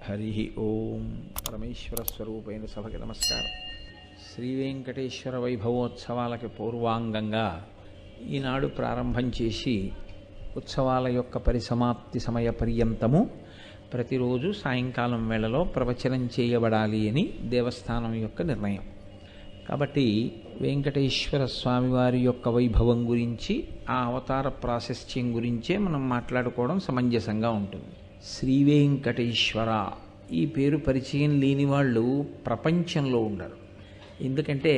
హరి ఓం. పరమేశ్వర స్వరూపైన సభకి నమస్కారం. శ్రీ వెంకటేశ్వర వైభవోత్సవాలకి పూర్వాంగంగా ఈనాడు ప్రారంభం చేసి ఉత్సవాల యొక్క పరిసమాప్తి సమయ పర్యంతము ప్రతిరోజు సాయంకాలం వేళలో ప్రవచనం చేయబడాలి అని దేవస్థానం యొక్క నిర్ణయం. కాబట్టి వెంకటేశ్వర స్వామివారి యొక్క వైభవం గురించి, ఆ అవతార ప్రాశస్త్యం గురించే మనం మాట్లాడుకోవడం సమంజసంగా ఉంటుంది. శ్రీ వెంకటేశ్వర ఈ పేరు పరిచయం లేని వాళ్ళు ప్రపంచంలో ఉండరు. ఎందుకంటే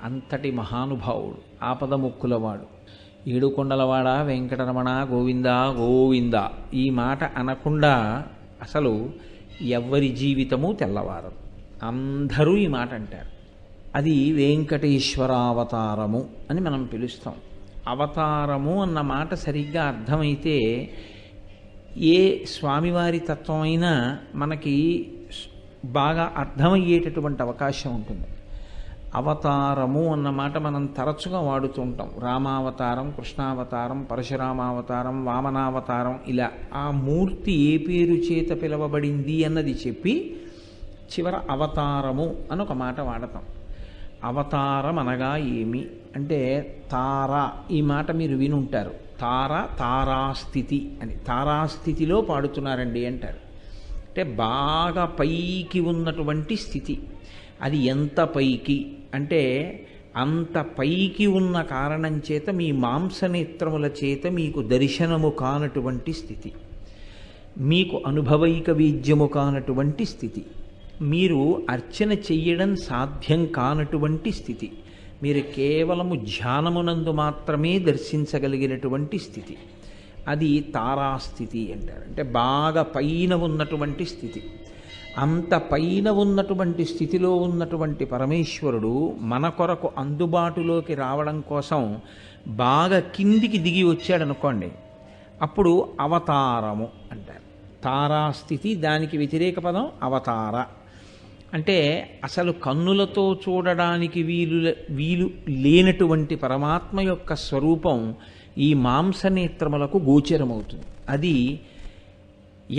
అంతటి మహానుభావుడు, ఆపదముక్కులవాడు, ఏడుకొండలవాడ వెంకటరమణ గోవింద గోవింద ఈ మాట అనకుండా అసలు ఎవ్వరి జీవితము తెల్లవారదు. అందరూ ఈ మాట అంటారు. అది వెంకటేశ్వరావతారము అని మనం పిలుస్తాం. అవతారము అన్న మాట సరిగ్గా అర్థమైతే ఏ స్వామివారి తత్వం అయినా మనకి బాగా అర్థమయ్యేటటువంటి అవకాశం ఉంటుంది. అవతారము అన్న మాట మనం తరచుగా వాడుతూ ఉంటాం. రామావతారం, కృష్ణావతారం, పరశురామావతారం, వామనావతారం, ఇలా ఆ మూర్తి ఏ పేరు చేత పిలవబడింది అన్నది చెప్పి చివర అవతారము అని ఒక మాట వాడతాం. అవతారం అనగా ఏమి అంటే తార, ఈ మాట మీరు వినుంటారు. తార, తారాస్థితి అని, తారాస్థితిలో పాడుతున్నారండి అంటారు. అంటే బాగా పైకి ఉన్నటువంటి స్థితి. అది ఎంత పైకి అంటే అంత పైకి ఉన్న కారణం చేత మీ మాంసనేత్రముల చేత మీకు దర్శనము కానటువంటి స్థితి, మీకు అనుభవైక వీజ్యము కానటువంటి స్థితి, మీరు అర్చన చెయ్యడం సాధ్యం కానటువంటి స్థితి, మీరు కేవలము ధ్యానమునందు మాత్రమే దర్శించగలిగినటువంటి స్థితి, అది తారాస్థితి అంటారు. అంటే బాగా పైన ఉన్నటువంటి స్థితి. అంత పైన ఉన్నటువంటి స్థితిలో ఉన్నటువంటి పరమేశ్వరుడు మన కొరకు అందుబాటులోకి రావడం కోసం బాగా కిందికి దిగి వచ్చాడనుకోండి, అప్పుడు అవతారము అంటారు. తారాస్థితి, దానికి వ్యతిరేక పదం అవతార. అంటే అసలు కన్నులతో చూడడానికి వీలు లేనటువంటి పరమాత్మ యొక్క స్వరూపం ఈ మాంసనేత్రములకు గోచరమవుతుంది. అది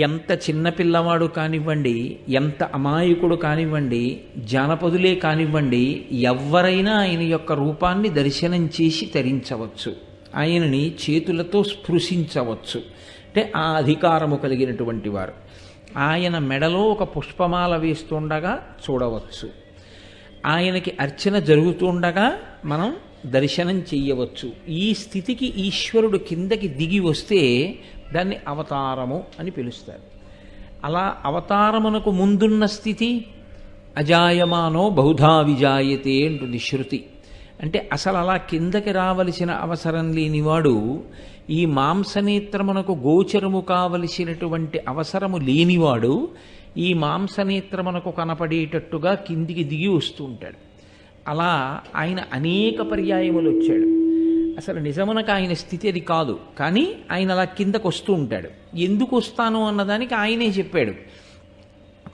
ఎంత చిన్నపిల్లవాడు కానివ్వండి, ఎంత అమాయకుడు కానివ్వండి, జానపదులే కానివ్వండి, ఎవరైనా ఆయన యొక్క రూపాన్ని దర్శనం చేసి తరించవచ్చు, ఆయనని చేతులతో స్పృశించవచ్చు. అంటే ఆ అధికారము కలిగినటువంటి వారు. ఆయన మెడలో ఒక పుష్పమాల వేస్తుండగా చూడవచ్చు, ఆయనకి అర్చన జరుగుతుండగా మనం దర్శనం చెయ్యవచ్చు. ఈ స్థితికి ఈశ్వరుడు కిందకి దిగి వస్తే దాన్ని అవతారము అని పిలుస్తారు. అలా అవతారమునకు ముందున్న స్థితి అజాయమానో బహుధా విజాయతే అంటుంది శృతి. అంటే అసలు అలా కిందకి రావలసిన అవసరం లేనివాడు, ఈ మాంసనేత్రమునకు గోచరము కావలసినటువంటి అవసరము లేనివాడు ఈ మాంసనేత్రమునకు కనపడేటట్టుగా కిందికి దిగి వస్తూ ఉంటాడు. అలా ఆయన అనేక పర్యాయములు వచ్చాడు. అసలు నిజమునకు ఆయన స్థితి అది కాదు, కానీ ఆయన అలా కిందకు వస్తూ ఉంటాడు. ఎందుకు వస్తాను అన్నదానికి ఆయనే చెప్పాడు.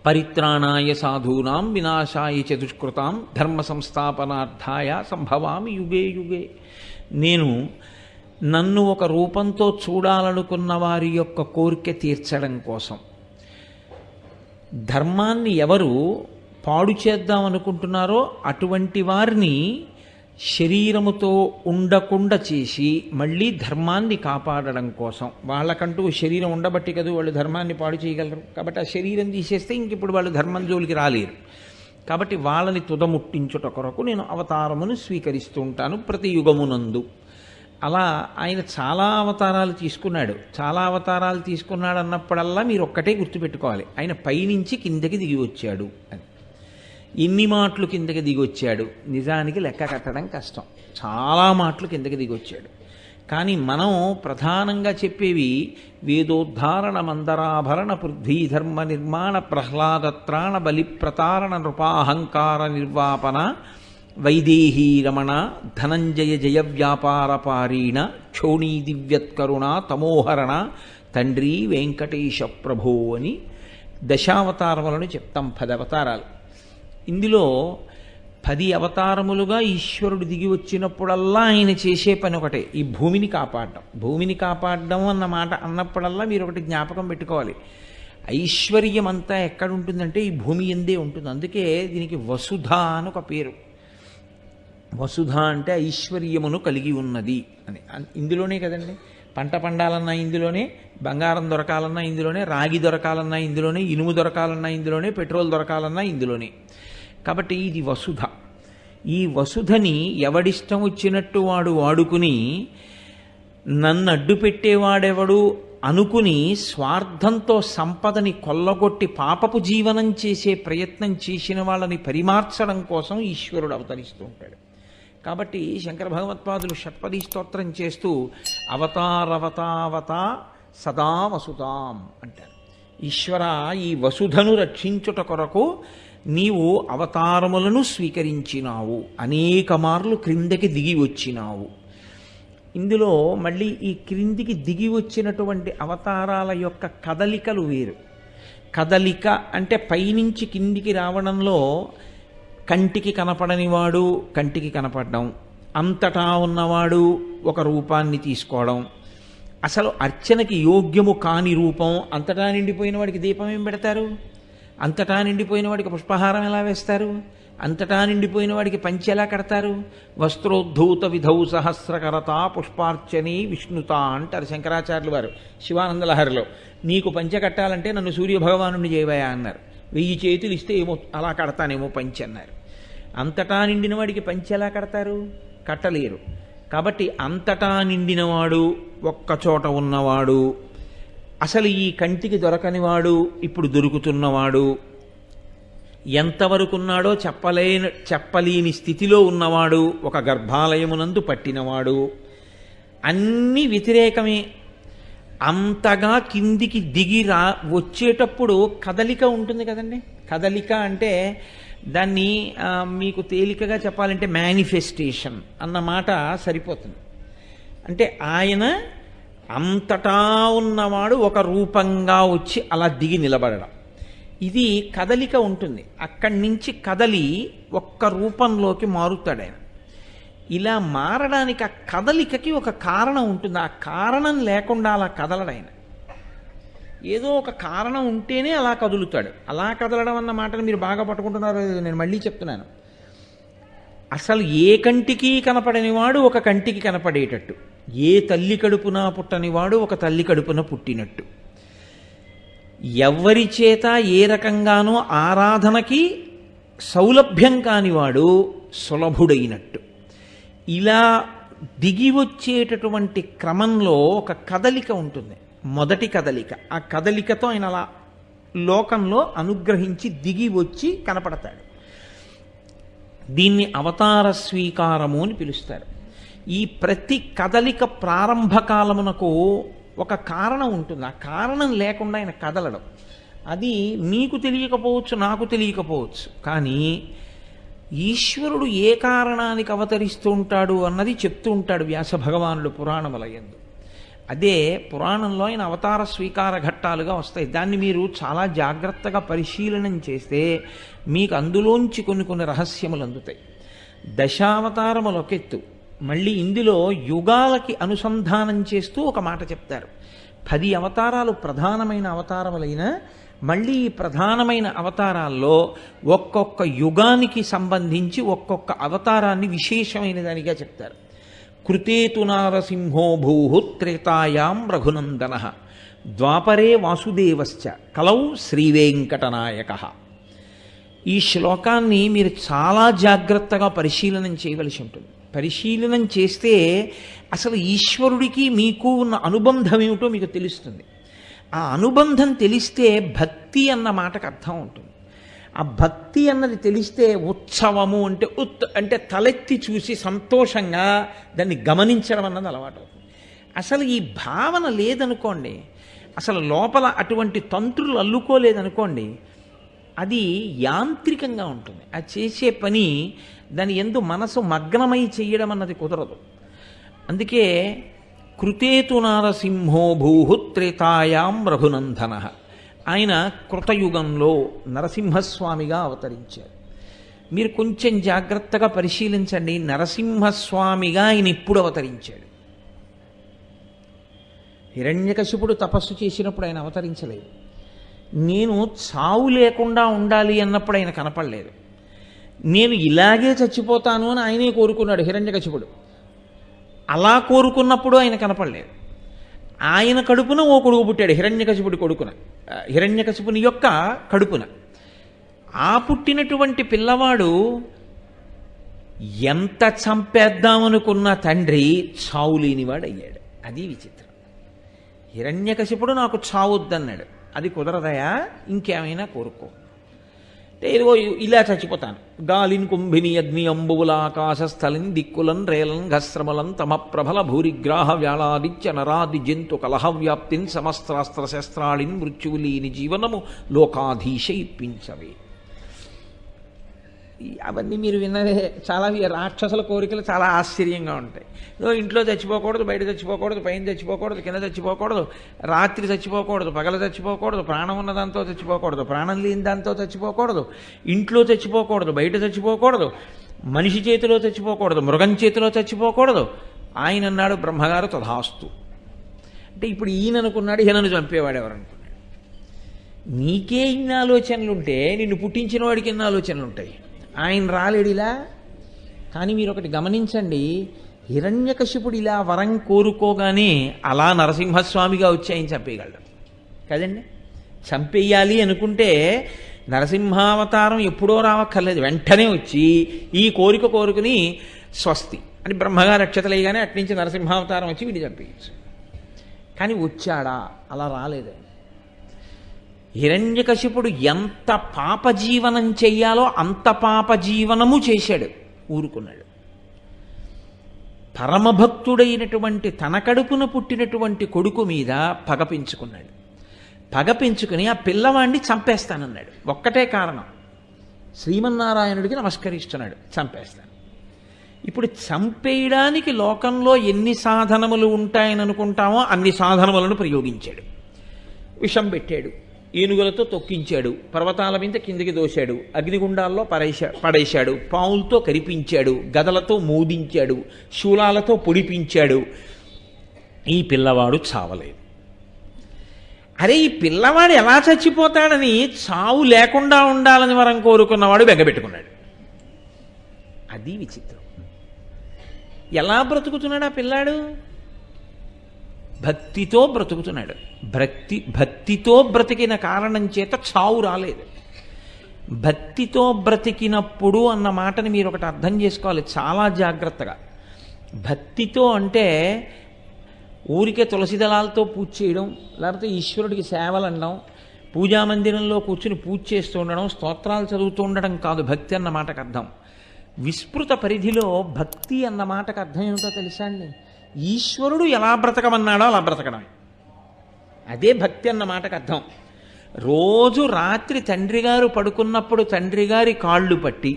పరిత్రాణాయ సాధూనాం వినాశాయ చ దుష్కృతాం ధర్మ సంస్థాపనార్థాయ సంభవామి యుగే యుగే. నన్ను ఒక రూపంతో చూడాలనుకున్న వారి యొక్క కోరిక తీర్చడం కోసం, ధర్మాన్ని ఎవరు పాడు చేద్దాం అనుకుంటున్నారో అటువంటి వారిని శరీరముతో ఉండకుండా చేసి మళ్ళీ ధర్మాన్ని కాపాడడం కోసం, వాళ్ళకంటూ శరీరం ఉండబట్టి కదా వాళ్ళు ధర్మాన్ని పాడు చేయగలరు. కాబట్టి ఆ శరీరం తీసేస్తే ఇంక ఇప్పుడు వాళ్ళు ధర్మం జోలికి రాలేరు. కాబట్టి వాళ్ళని తుదముట్టించుట కొరకు నేను అవతారమును స్వీకరిస్తూ ఉంటాను ప్రతి యుగమునందు. అలా ఆయన చాలా అవతారాలు తీసుకున్నాడు. చాలా అవతారాలు తీసుకున్నాడు అన్నప్పుడల్లా మీరు ఒక్కటే గుర్తుపెట్టుకోవాలి, ఆయన పైనుంచి కిందకి దిగి వచ్చాడు అని. ఎన్ని మాటలు కిందకి దిగి వచ్చాడు నిజానికి లెక్క కట్టడం కష్టం. చాలా మాటలు కిందకి దిగి వచ్చాడు. కానీ మనం ప్రధానంగా చెప్పేవి వేదోద్ధారణ మందరాభరణ పృథ్వీధర్మ నిర్మాణ ప్రహ్లాదత్రాణ బలి ప్రతారణ నృపాహంకార నిర్వాపన వైదేహీ రమణ ధనంజయ జయ వ్యాపార పారీణ క్షోణీ దివ్యత్కరుణ తమోహరణ తండ్రి వెంకటేశ ప్రభో అని దశావతారములను చెప్తాం. 10 అవతారాలు. ఇందులో 10 అవతారములుగా ఈశ్వరుడు దిగి వచ్చినప్పుడల్లా ఆయన చేసే పని ఒకటే, ఈ భూమిని కాపాడడం. భూమిని కాపాడడం అన్న మాట అన్నప్పుడల్లా మీరు ఒకటి జ్ఞాపకం పెట్టుకోవాలి. ఐశ్వర్యం అంతా ఎక్కడుంటుందంటే ఈ భూమి ఎందే ఉంటుంది. అందుకే దీనికి వసుధ అని ఒక పేరు. వసుధ అంటే ఐశ్వర్యమును కలిగి ఉన్నది అని. ఇందులోనే కదండి పంట పండాలన్నా ఇందులోనే, బంగారం దొరకాలన్నా ఇందులోనే, రాగి దొరకాలన్నా ఇందులోనే, ఇనుము దొరకాలన్నా ఇందులోనే, పెట్రోల్ దొరకాలన్నా ఇందులోనే. కాబట్టి ఇది వసుధ. ఈ వసుధని ఎవడిష్టం వచ్చినట్టు వాడు వాడుకుని నన్ను అడ్డు పెట్టేవాడెవడు అనుకుని స్వార్థంతో సంపదని కొల్లగొట్టి పాపపు జీవనం చేసే ప్రయత్నం చేసిన వాళ్ళని పరిమార్చడం కోసం ఈశ్వరుడు అవతరిస్తూ ఉంటాడు. కాబట్టి శంకర భగవత్పాదులు షట్పదీ స్తోత్రం చేస్తూ అవతారవతావత సదా వసుతాం అంటారు. ఈశ్వర, ఈ వసుధను రక్షించుట కొరకు నీవు అవతారములను స్వీకరించినావు, అనేక మార్లు క్రిందకి దిగి వచ్చినావు. ఇందులో మళ్ళీ ఈ క్రిందికి దిగి వచ్చినటువంటి అవతారాల యొక్క కదలికలు వేరు. కదలిక అంటే పైనుంచి కిందికి రావడంలో కంటికి కనపడనివాడు కంటికి కనపడడం, అంతటా ఉన్నవాడు ఒక రూపాన్ని తీసుకోవడం, అసలు అర్చనకి యోగ్యము కాని రూపం. అంతటా నిండిపోయిన వాడికి దీపం ఏం పెడతారు? అంతటా నిండిపోయిన వాడికి పుష్పహారం ఎలా వేస్తారు? అంతటా నిండిపోయిన వాడికి పంచె ఎలా కడతారు? వస్త్రోద్ధూత విధౌ సహస్రకరత పుష్పార్చని విష్ణుత అంటారు శంకరాచార్యులు వారు శివానందలహరిలో. నీకు పంచె కట్టాలంటే నన్ను సూర్యభగవానుడిని చేయవయా అన్నారు. 1000 చేతులు ఇస్తే ఏమో అలా కడతానేమో పంచె అన్నారు. అంతటా నిండిన వాడికి పంచె ఎలా కడతారు? కట్టలేరు. కాబట్టి అంతటా నిండినవాడు, ఒక్కచోట ఉన్నవాడు, అసలు ఈ కంటికి దొరకనివాడు ఇప్పుడు దొరుకుతున్నవాడు, ఎంతవరకున్నాడో చెప్పలేని స్థితిలో ఉన్నవాడు, ఒక గర్భాలయమునందు పట్టినవాడు, అన్నీ వ్యతిరేకమే. అంతగా కిందికి దిగి వచ్చేటప్పుడు కదలిక ఉంటుంది కదండి. కదలిక అంటే దాన్ని మీకు తేలికగా చెప్పాలంటే మేనిఫెస్టేషన్ అన్న మాట సరిపోతుంది. అంటే ఆయన అంతటా ఉన్నవాడు ఒక రూపంగా వచ్చి అలా దిగి నిలబడడం, ఇది కదలిక ఉంటుంది. అక్కడి నుంచి కదలి ఒక్క రూపంలోకి మారుతాడు ఆయన. ఇలా మారడానికి ఆ కదలికకి ఒక కారణం ఉంటుంది. ఆ కారణం లేకుండా అలా కదలడు ఆయన. ఏదో ఒక కారణం ఉంటేనే అలా కదులుతాడు. అలా కదలడం అన్న మాటను మీరు బాగా పట్టుకుంటున్నారు, నేను మళ్ళీ చెప్తున్నాను. అసలు ఏ కంటికి కనపడనివాడు ఒక కంటికి కనపడేటట్టు, ఏ తల్లి కడుపున పుట్టనివాడు ఒక తల్లి కడుపున పుట్టినట్టు, ఎవరి చేత ఏ రకంగానూ ఆరాధనకి సౌలభ్యం కానివాడు సులభుడైనట్టు, ఇలా దిగి వచ్చేటటువంటి క్రమంలో ఒక కదలిక ఉంటుంది. మొదటి కదలిక, ఆ కదలికతో ఆయన అలా లోకంలో అనుగ్రహించి దిగి వచ్చి కనపడతాడు. దీన్ని అవతార స్వీకారము అని పిలుస్తారు. ఈ ప్రతి కదలిక ప్రారంభ కాలమునకు ఒక కారణం ఉంటుంది. ఆ కారణం లేకుండా ఆయన కదలడం, అది మీకు తెలియకపోవచ్చు, నాకు తెలియకపోవచ్చు. కానీ ఈశ్వరుడు ఏ కారణానికి అవతరిస్తూ ఉంటాడు అన్నది చెప్తూ ఉంటాడు వ్యాస భగవానుడు పురాణముల యందు. అదే పురాణంలో ఆయన అవతార స్వీకార ఘట్టాలుగా వస్తాయి. దాన్ని మీరు చాలా జాగ్రత్తగా పరిశీలనం చేస్తే మీకు అందులోంచి కొన్ని రహస్యములు అందుతాయి. దశావతారములు ఒకెత్తు, మళ్ళీ ఇందులో యుగాలకి అనుసంధానం చేస్తూ ఒక మాట చెప్తారు. 10 అవతారాలు ప్రధానమైన అవతారములైన మళ్ళీ ఈ ప్రధానమైన అవతారాల్లో ఒక్కొక్క యుగానికి సంబంధించి ఒక్కొక్క అవతారాన్ని విశేషమైన దానిగా చెప్తారు. కృతేతు నారసింహో భూ త్రేతాయాం రఘునందన ద్వాపరే వాసుదేవశ్చ కలౌ శ్రీవేంకటనాయక. ఈ శ్లోకాన్ని మీరు చాలా జాగ్రత్తగా పరిశీలనం చేయవలసి ఉంటుంది. పరిశీలనం చేస్తే అసలు ఈశ్వరుడికి మీకు ఉన్న అనుబంధం ఏమిటో మీకు తెలుస్తుంది. ఆ అనుబంధం తెలిస్తే భక్తి అన్న మాటకు అర్థం ఉంటుంది. ఆ భక్తి అన్నది తెలిస్తే ఉత్సవము అంటే అంటే తలెత్తి చూసి సంతోషంగా దాన్ని గమనించడం అన్నది అలవాటు అవుతుంది. అసలు ఈ భావన లేదనుకోండి, అసలు లోపల అటువంటి తంత్రులు అల్లుకోలేదనుకోండి, అది యాంత్రికంగా ఉంటుంది. అది చేసే పని దాని యందు మనసు మగ్నమై చెయ్యడం అన్నది కుదరదు. అందుకే కృతేతు నారసింహో భూ త్రేతాయాం రఘునందన, ఆయన కృతయుగంలో నరసింహస్వామిగా అవతరించారు. మీరు కొంచెం జాగ్రత్తగా పరిశీలించండి, నరసింహస్వామిగా ఆయన ఇప్పుడు అవతరించాడు. హిరణ్యకశిపుడు తపస్సు చేసినప్పుడు ఆయన అవతరించలేదు. నేను చావు లేకుండా ఉండాలి అన్నప్పుడు ఆయన కనపడలేదు. నేను ఇలాగే చచ్చిపోతాను అని ఆయనే కోరుకున్నాడు హిరణ్యకశిపుడు. అలా కోరుకున్నప్పుడు ఆయన కనపడలేదు. ఆయన కడుపున ఓ కొడుకు పుట్టాడు, హిరణ్యకశిపుని యొక్క కడుపున. ఆ పుట్టినటువంటి పిల్లవాడు ఎంత చంపేద్దామనుకున్న తండ్రి చావు లేనివాడు అయ్యాడు. అది విచిత్రం. హిరణ్యకశిపుడు నాకు చావొద్దన్నాడు. అది కుదరదయా, ఇంకేమైనా కోరుకో అంటే ఇదిగో ఇలా చచ్చిపోతాను. గాలిన్ కుంభిని అగ్ని అంబువుల ఆకాశస్థలిన్ దిక్కులన్ రేలన్ ఘస్రమలం తమ ప్రబల భూరిగ్రాహ వ్యాళాదిత్య నరాది జంతు కలహవ్యాప్తిన్ సమస్త్రాస్త్ర శస్త్రాళిన్ మృత్యువులీని జీవనము లోకాధీశ ఇప్పించవే. అవన్నీ మీరు విన్నదే. చాలా రాక్షసుల కోరికలు చాలా ఆశ్చర్యంగా ఉంటాయి. ఇంట్లో చచ్చిపోకూడదు, బయట చచ్చిపోకూడదు, పైన చచ్చిపోకూడదు, కింద చచ్చిపోకూడదు, రాత్రి చచ్చిపోకూడదు, పగల చచ్చిపోకూడదు, ప్రాణం ఉన్న దాంతో చచ్చిపోకూడదు, ప్రాణం లేని దాంతో చచ్చిపోకూడదు, ఇంట్లో చచ్చిపోకూడదు, బయట చచ్చిపోకూడదు, మనిషి చేతిలో చచ్చిపోకూడదు, మృగం చేతిలో చచ్చిపోకూడదు. ఆయన అన్నాడు బ్రహ్మగారు తథాస్తు అంటే ఇప్పుడు ఈయన అనుకున్నాడు ఈయనను చంపేవాడు ఎవరనుకున్నాడు. నీకే ఇన్ని ఆలోచనలుంటే నిన్ను పుట్టించిన వాడికి ఎన్ని ఆలోచనలుంటాయి. ఆయన రాలేడిలా. కానీ మీరు ఒకటి గమనించండి, హిరణ్యకశిపుడు ఇలా వరం కోరుకోగానే అలా నరసింహస్వామిగా వచ్చి ఆయన చంపేయగలడు కదండి. చంపేయాలి అనుకుంటే నరసింహావతారం ఎప్పుడో రావక్కర్లేదు, వెంటనే వచ్చి ఈ కోరిక కోరుకుని స్వస్తి అని బ్రహ్మగారు అక్షతలేయగానే అట్నుంచి నరసింహావతారం వచ్చి వీడిని చంపేయచ్చు. కానీ వచ్చాడా? అలా రాలేదు. హిరణ్యకశిపుడు ఎంత పాపజీవనం చెయ్యాలో అంత పాపజీవనము చేశాడు, ఊరుకున్నాడు. పరమభక్తుడైనటువంటి తన కడుపున పుట్టినటువంటి కొడుకు మీద పగ పెంచుకున్నాడు. పగ పెంచుకుని ఆ పిల్లవాడిని చంపేస్తానన్నాడు. ఒక్కటే కారణం, శ్రీమన్నారాయణుడికి నమస్కరిస్తున్నాడు, చంపేస్తాను. ఇప్పుడు చంపేయడానికి లోకంలో ఎన్ని సాధనములు ఉంటాయని అనుకుంటామో అన్ని సాధనములను ప్రయోగించాడు. విషం పెట్టాడు, ఏనుగులతో తొక్కించాడు, పర్వతాల మీద కిందికి దోశాడు, అగ్నిగుండాల్లో పడేశాడు, పావులతో కరిపించాడు, గదలతో మోదించాడు, శూలాలతో పొడిపించాడు. ఈ పిల్లవాడు చావలేదు. అరే, ఈ పిల్లవాడు ఎలా చచ్చిపోతాడని చావు లేకుండా ఉండాలని వరం కోరుకున్నవాడు బెంగపెట్టుకున్నాడు. అది విచిత్రం. ఎలా బ్రతుకుతున్నాడు ఆ పిల్లాడు? భక్తితో బ్రతుకుతున్నాడు. భక్తితో బ్రతికిన కారణం చేత చావు రాలేదు. భక్తితో బ్రతికినప్పుడు అన్న మాటని మీరు ఒకటి అర్థం చేసుకోవాలి చాలా జాగ్రత్తగా. భక్తితో అంటే ఊరికే తులసి దళాలతో పూజ చేయడం, లేకపోతే ఈశ్వరుడికి సేవలు అనడం, పూజామందిరంలో కూర్చుని పూజ చేస్తూ ఉండడం, స్తోత్రాలు చదువుతూ ఉండడం కాదు భక్తి అన్న మాటకు అర్థం. విస్తృత పరిధిలో భక్తి అన్న మాటకు అర్థం ఏమిటో తెలుసా అండి? ఈశ్వరుడు ఎలా బ్రతకమన్నాడో అలా బ్రతకడం. అదే భక్తి అన్న మాటకు అర్థం. రోజు రాత్రి తండ్రి గారు పడుకున్నప్పుడు తండ్రి గారి కాళ్ళు పట్టి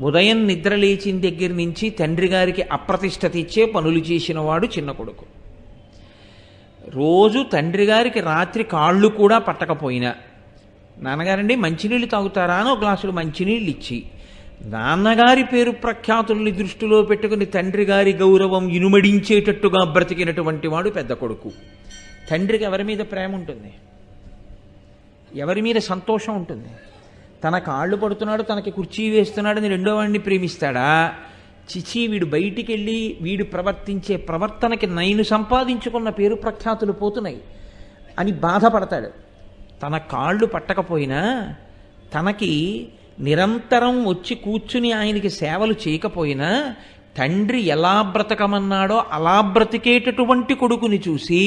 ఉదయం నిద్ర లేచిన దగ్గర నుంచి తండ్రి గారికి అప్రతిష్ట తెచ్చే పనులు చేసిన వాడు చిన్న కొడుకు. రోజు తండ్రి గారికి రాత్రి కాళ్ళు కూడా పట్టకపోయినా, నాన్నగారండి మంచినీళ్ళు తాగుతారా అని ఒక గ్లాసుడు మంచినీళ్ళు ఇచ్చి, నాన్నగారి పేరు ప్రఖ్యాతుల్ని దృష్టిలో పెట్టుకుని తండ్రి గారి గౌరవం ఇనుమడించేటట్టుగా బ్రతికినటువంటి వాడు పెద్ద కొడుకు. తండ్రికి ఎవరి మీద ప్రేమ ఉంటుంది? ఎవరి మీద సంతోషం ఉంటుంది? తన కాళ్ళు పడుతున్నాడు, తనకి కుర్చీ వేస్తున్నాడని రెండో వాడిని ప్రేమిస్తాడా? చిచి, వీడు బయటికి వెళ్ళి వీడు ప్రవర్తించే ప్రవర్తనకి నేను సంపాదించుకున్న పేరు ప్రఖ్యాతులు పోతున్నాయి అని బాధపడతాడు. తన కాళ్ళు పట్టకపోయినా తనకి నిరంతరం వచ్చి కూర్చుని ఆయనకి సేవలు చేయకపోయినా తండ్రి ఎలా బ్రతకమన్నాడో అలా బ్రతికేటటువంటి కొడుకుని చూసి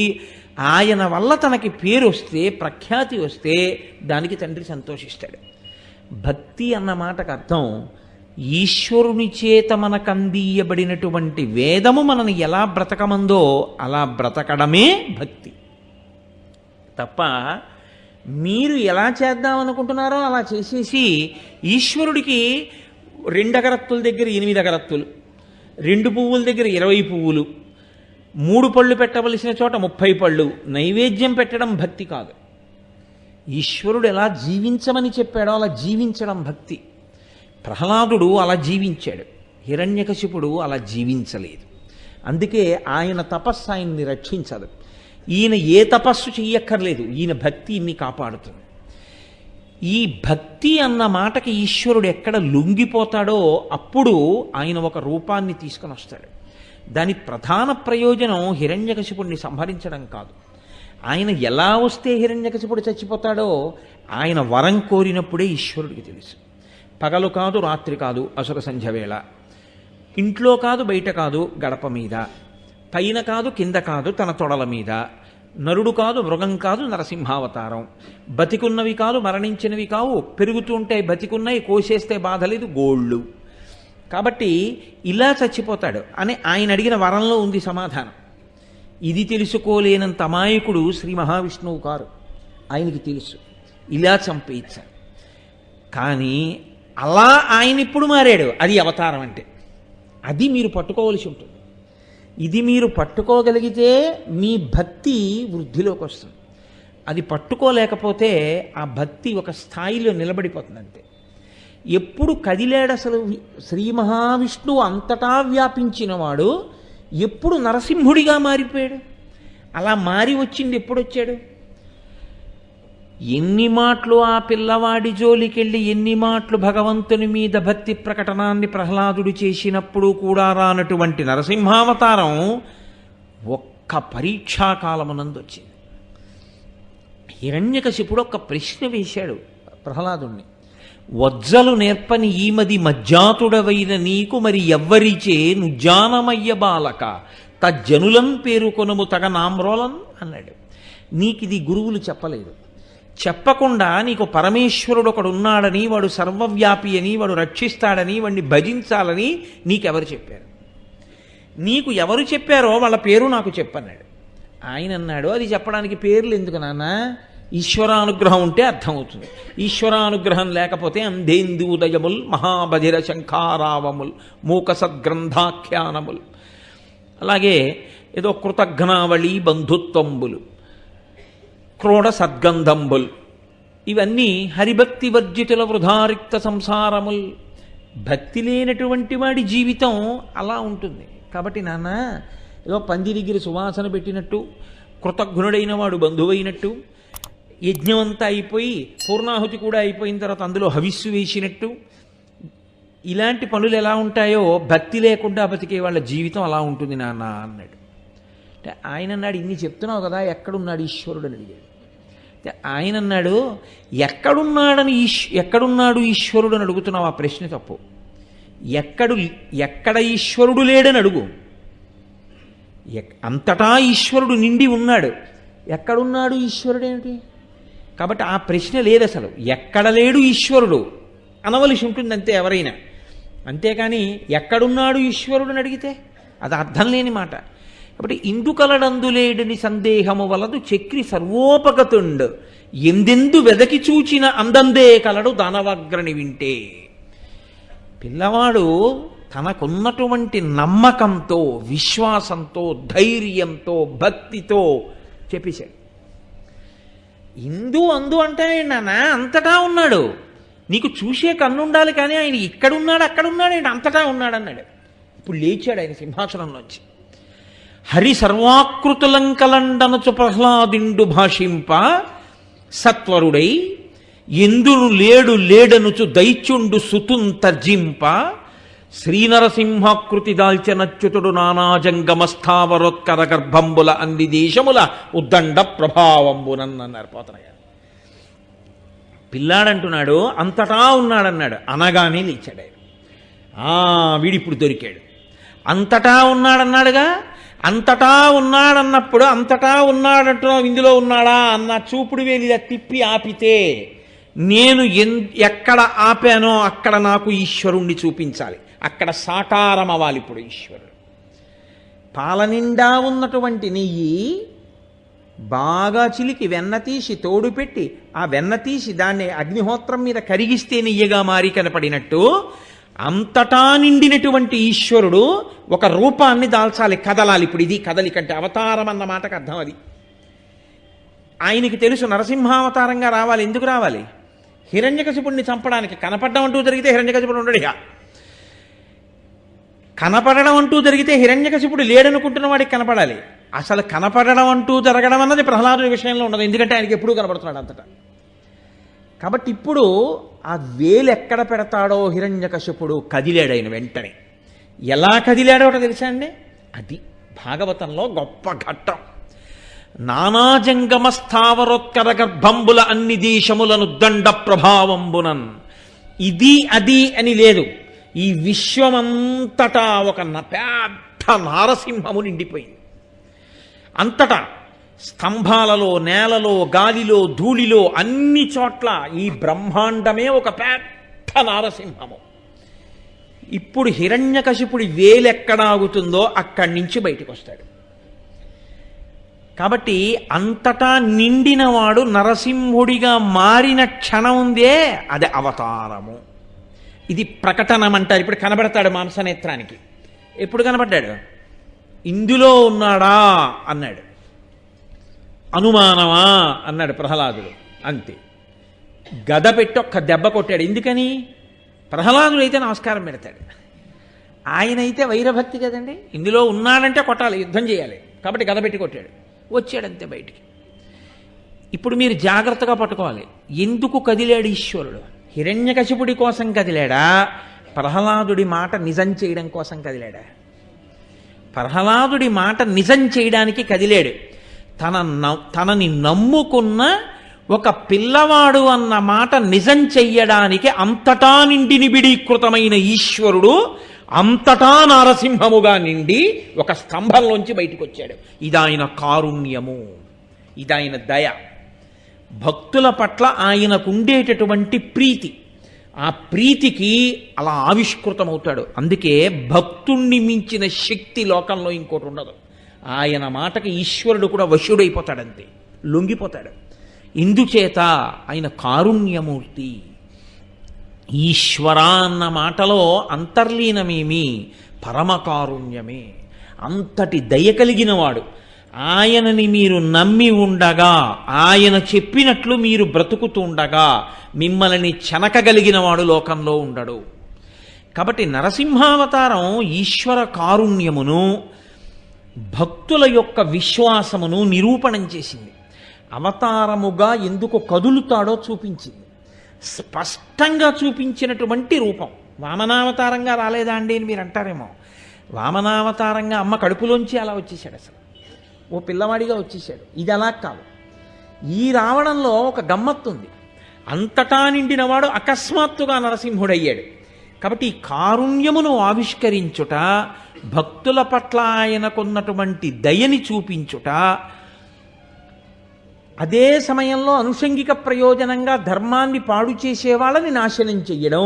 ఆయన వల్ల తనకి పేరు వస్తే, ప్రఖ్యాతి వస్తే దానికి తండ్రి సంతోషిస్తాడు. భక్తి అన్న మాటకు అర్థం ఈశ్వరుని చేత మనకు అందియబడినటువంటి వేదము మనని ఎలా బ్రతకమందో అలా బ్రతకడమే భక్తి. తప్ప మీరు ఎలా చేద్దామనుకుంటున్నారో అలా చేసేసి ఈశ్వరుడికి 2 అగరత్తుల దగ్గర 8 అగరత్తులు, 2 పువ్వుల దగ్గర 20 పువ్వులు, 3 పళ్ళు పెట్టవలసిన చోట 30 పళ్ళు నైవేద్యం పెట్టడం భక్తి కాదు. ఈశ్వరుడు ఎలా జీవించమని చెప్పాడో అలా జీవించడం భక్తి. ప్రహ్లాదుడు అలా జీవించాడు, హిరణ్యకశిపుడు అలా జీవించలేదు. అందుకే ఆయన తపస్సు ఆయన్ని రక్షించదు. ఈయన ఏ తపస్సు చెయ్యక్కర్లేదు, ఈయన భక్తి ఇన్ని కాపాడుతుంది. ఈ భక్తి అన్న మాటకి ఈశ్వరుడు ఎక్కడ లొంగిపోతాడో అప్పుడు ఆయన ఒక రూపాన్ని తీసుకొని వస్తాడు. దాని ప్రధాన ప్రయోజనం హిరణ్యకశిపుడిని సంహరించడం కాదు. ఆయన ఎలా వస్తే హిరణ్యకశిపుడు చచ్చిపోతాడో ఆయన వరం కోరినప్పుడే ఈశ్వరుడికి తెలుసు. పగలు కాదు, రాత్రి కాదు, అసుర సంధ్య వేళ, ఇంట్లో కాదు, బయట కాదు, గడప మీద, పైన కాదు, కింద కాదు, తన తొడల మీద, నరుడు కాదు, మృగం కాదు, నరసింహావతారం, బతికున్నవి కాదు, మరణించినవి కావు, పెరుగుతూ ఉంటాయి, బతికున్నాయి, కోసేస్తే బాధ లేదు, గోళ్ళు. కాబట్టి ఇలా చచ్చిపోతాడు అని ఆయన అడిగిన వరంలో ఉంది సమాధానం. ఇది తెలుసుకోలేనంత అమాయకుడు శ్రీ మహావిష్ణువు కారు, ఆయనకి తెలుసు ఇలా చంపేయించాడు. కానీ అలా ఆయన ఇప్పుడు మారాడు, అది అవతారం అంటే. అది మీరు పట్టుకోవలసి ఉంటుంది. ఇది మీరు పట్టుకోగలిగితే మీ భక్తి వృద్ధిలోకి వస్తుంది. అది పట్టుకోలేకపోతే ఆ భక్తి ఒక స్థాయిలో నిలబడిపోతుంది అంతే. ఎప్పుడు కదిలాడు అసలు శ్రీ మహావిష్ణువు అంతటా వ్యాపించినవాడు ఎప్పుడు నరసింహుడిగా మారిపోయాడు? అలా మారి వచ్చింది ఎప్పుడు వచ్చాడు? ఎన్ని మాటలు ఆ పిల్లవాడి జోలికెళ్ళి ఎన్ని మాటలు భగవంతుని మీద భక్తి ప్రకటనాన్ని ప్రహ్లాదుడు చేసినప్పుడు కూడా రానటువంటి నరసింహావతారం ఒక్క పరీక్షాకాలమునందు వచ్చింది. హిరణ్యకశిపుడు ఒక ప్రశ్న వేశాడు ప్రహ్లాదుణ్ణి. వజ్జలు నేర్పని ఈమది మజ్జాతుడవైన నీకు మరి ఎవ్వరిచే నుజ్జానమయ్య బాలక తజ్జనులం పేరుకొనుము తగ నామ్రోలం అన్నాడు. నీకిది గురువులు చెప్పలేదు. చెప్పకుండా నీకు పరమేశ్వరుడు ఒకడు ఉన్నాడని, వాడు సర్వవ్యాపి అని, వాడు రక్షిస్తాడని, వాడిని భజించాలని నీకెవరు చెప్పారు? నీకు ఎవరు చెప్పారో వాళ్ళ పేరు నాకు చెప్పన్నాడు. ఆయన అన్నాడు, అది చెప్పడానికి పేర్లు ఎందుకు నాన్న? ఈశ్వరానుగ్రహం ఉంటే అర్థమవుతుంది. ఈశ్వరానుగ్రహం లేకపోతే అంధేందూదయముల్ మహాబధిర శంఖారావముల్ మూక సద్గ్రంథాఖ్యానముల్, అలాగే ఏదో కృతఘ్నావళి బంధుత్వంబులు, క్రోడ సద్గంధంబుల్, ఇవన్నీ హరిభక్తి వర్జితుల వృధారిక్త సంసారముల్. భక్తి లేనటువంటి వాడి జీవితం అలా ఉంటుంది. కాబట్టి నాన్న, ఏదో పంది దగ్గర సువాసన పెట్టినట్టు, కృతజ్ఞుడైన వాడు బంధువైనట్టు, యజ్ఞం అంతా అయిపోయి పూర్ణాహుతి కూడా అయిపోయిన తర్వాత అందులో హవిస్సు వేసినట్టు, ఇలాంటి పనులు ఎలా ఉంటాయో భక్తి లేకుండా బతికే వాళ్ళ జీవితం అలా ఉంటుంది నాన్న అన్నాడు. అంటే ఆయన అన్నాడు, ఇన్ని చెప్తున్నావు కదా, ఎక్కడున్నాడు ఈశ్వరుడు అని అడిగాడు. అంటే ఆయన అన్నాడు, ఎక్కడున్నాడు ఈశ్వరుడు అని అడుగుతున్నావు, ఆ ప్రశ్న తప్పు. ఎక్కడ ఈశ్వరుడు లేడని అడుగు. అంతటా ఈశ్వరుడు నిండి ఉన్నాడు. ఎక్కడున్నాడు ఈశ్వరుడు ఏమిటి? కాబట్టి ఆ ప్రశ్న లేదు అసలు. ఎక్కడ లేడు ఈశ్వరుడు అనవలసి ఉంటుంది అంతే ఎవరైనా. అంతేకాని ఎక్కడున్నాడు ఈశ్వరుడు అని అడిగితే అది అర్థం లేని మాట. కాబట్టి ఇందుకలడందులేడని సందేహము వలదు చక్రి సర్వోపగతుండు ఎందెందు వెదకి చూచిన అందందే కలడు దానవాగ్రని వింటే. పిల్లవాడు తనకున్నటువంటి నమ్మకంతో, విశ్వాసంతో, ధైర్యంతో, భక్తితో చెప్పేశాడు. అందు అంటే నాన్న అంతటా ఉన్నాడు, నీకు చూసే కన్ను ఉండాలి, కానీ ఆయన ఇక్కడున్నాడు అక్కడున్నాడు ఏంటి, అంతటా ఉన్నాడు అన్నాడు. ఇప్పుడు లేచాడు ఆయన సింహాసనంలోంచి. హరి సర్వాకృతులంకలండనచు ప్రహ్లాదిండు భాషింప సత్వరుడై ఎందును లేడనుచు దైత్యుండు సుతున్ తర్జింప శ్రీనరసింహాకృతి దాల్చనచ్యుతుడు నానాజంగమస్థావరోత్కర గర్భంబుల అన్ని దేశముల ఉద్దండ ప్రభావంబునన్నారు పోతన గారు. పిల్లాడంటున్నాడు అంతటా ఉన్నాడన్నాడు, అనగానే లేచాడు ఆయన. వీడిప్పుడు దొరికాడు. అంతటా ఉన్నాడన్నాడుగా, అంతటా ఉన్నాడన్నప్పుడు అంతటా ఉన్నాడంటున్నావు, ఇందులో ఉన్నాడా అన్న చూపుడు వేలు ఇలా తిప్పి ఆపితే నేను ఎక్కడ ఆపానో అక్కడ నాకు ఈశ్వరుణ్ణి చూపించాలి, అక్కడ సాకారం అవ్వాలి. ఇప్పుడు ఈశ్వరుడు పాలనిండా ఉన్నటువంటి నెయ్యి బాగా చిలికి వెన్న తీసి తోడు పెట్టి ఆ వెన్న తీసి దాన్ని అగ్నిహోత్రం మీద కరిగిస్తే నెయ్యగా మారి కనపడినట్టు అంతటా నిండినటువంటి ఈశ్వరుడు ఒక రూపాన్ని దాల్చాలి, కదలాలి. ఇప్పుడు ఇది కదలికంటే అవతారం అన్న మాటకు అర్థం అది. ఆయనకి తెలుసు నరసింహావతారంగా రావాలి. ఎందుకు రావాలి? హిరణ్యకశిపుడిని చంపడానికి. కనపడడం అంటూ జరిగితే హిరణ్యకశిపుడు ఉండడు. కనపడడం అంటూ జరిగితే హిరణ్యకశిపుడు లేడనుకుంటున్న వాడికి కనపడాలి. అసలు కనపడడం అంటూ జరగడం అన్నది ప్రహ్లాదుడి విషయంలో ఉండదు, ఎందుకంటే ఆయనకి ఎప్పుడూ కనపడుతున్నాడు అంతటా. కాబట్టి ఇప్పుడు ఆ వేలు ఎక్కడ పెడతాడో హిరణ్యకశిపుడు కదిలాడు ఆయన వెంటనే. ఎలా కదిలాడో తెలుసా అండి? అది భాగవతంలో గొప్ప ఘట్టం. నానాజంగమ స్థావరోత్కర గర్భంబుల అన్ని దేశములను దండ ప్రభావంబునన్. ఇది అది అని లేదు, ఈ విశ్వమంతటా ఒక పెద్ద నారసింహము నిండిపోయింది. అంతటా స్తంభాలలో, నేలలో, గాలిలో, ధూళిలో, అన్ని చోట్ల ఈ బ్రహ్మాండమే ఒక పెద్ద నారసింహము. ఇప్పుడు హిరణ్యకశిపుడి వేలెక్కడాగుతుందో అక్కడి నుంచి బయటకు వస్తాడు. కాబట్టి అంతటా నిండినవాడు నరసింహుడిగా మారిన క్షణం ఉందే, అది అవతారము. ఇది ప్రకటనం అంటారు. ఇప్పుడు కనబడతాడు మాంసనేత్రానికి. ఎప్పుడు కనబడ్డాడు? ఇందులో ఉన్నాడా అన్నాడు. అనుమానమా అన్నాడు ప్రహ్లాదుడు. అంతే, గద పెట్టి ఒక్క దెబ్బ కొట్టాడు. ఎందుకని? ప్రహ్లాదుడు అయితే నమస్కారం పెడతాడు, ఆయన అయితే వైరభక్తి కదండి. ఇందులో ఉన్నాడంటే కొట్టాలి, యుద్ధం చేయాలి, కాబట్టి గద పెట్టి కొట్టాడు, వచ్చాడంతే బయటికి. ఇప్పుడు మీరు జాగ్రత్తగా పట్టుకోవాలి, ఎందుకు కదిలాడు ఈశ్వరుడు? హిరణ్యకశిపుడి కోసం కదిలాడా? ప్రహ్లాదుడి మాట నిజం చేయడం కోసం కదిలాడా? ప్రహ్లాదుడి మాట నిజం చేయడానికి కదిలాడు. తనని నమ్ముకున్న ఒక పిల్లవాడు అన్న మాట నిజం చెయ్యడానికి అంతటా నిండి నిబిడీకృతమైన ఈశ్వరుడు అంతటా నారసింహముగా నిండి ఒక స్తంభంలోంచి బయటకు వచ్చాడు. ఇదాయన కారుణ్యము, ఇదాయన దయ, భక్తుల పట్ల ఆయనకుండేటటువంటి ప్రీతి. ఆ ప్రీతికి అలా ఆవిష్కృతమవుతాడు. అందుకే భక్తుణ్ణి మించిన శక్తి లోకంలో ఇంకోటి ఉండదు. ఆయన మాటకి ఈశ్వరుడు కూడా వశుడైపోతాడంతే, లొంగిపోతాడు. ఇందుచేత ఆయన కారుణ్యమూర్తి. ఈశ్వర అన్న మాటలో అంతర్లీనమేమి? పరమకారుణ్యమే. అంతటి దయ కలిగినవాడు. ఆయనని మీరు నమ్మి ఉండగా, ఆయన చెప్పినట్లు మీరు బ్రతుకుతుండగా మిమ్మల్ని చెనకగలిగిన వాడు లోకంలో ఉండడు. కాబట్టి నరసింహావతారం ఈశ్వర కారుణ్యమును, భక్తుల యొక్క విశ్వాసమును నిరూపణం చేసింది. అవతారముగా ఎందుకు కదులుతాడో చూపించింది. స్పష్టంగా చూపించినటువంటి రూపం. వామనావతారంగా రాలేదా అండి అని మీరు అంటారేమో. వామనావతారంగా అమ్మ కడుపులోంచి అలా వచ్చేసాడు, అసలు ఓ పిల్లవాడిగా వచ్చేసాడు. ఇది అలా కాదు. ఈ రావడంలో ఒక గమ్మత్తుంది. అంతటా నిండినవాడు అకస్మాత్తుగా నరసింహుడయ్యాడు. కాబట్టి ఈ కారుణ్యమును ఆవిష్కరించుట, భక్తుల పట్ల ఆయనకున్నటువంటి దయని చూపించుట, అదే సమయంలో అనుషంగిక ప్రయోజనంగా ధర్మాన్ని పాడు చేసే వాళ్ళని నాశనం చెయ్యడం,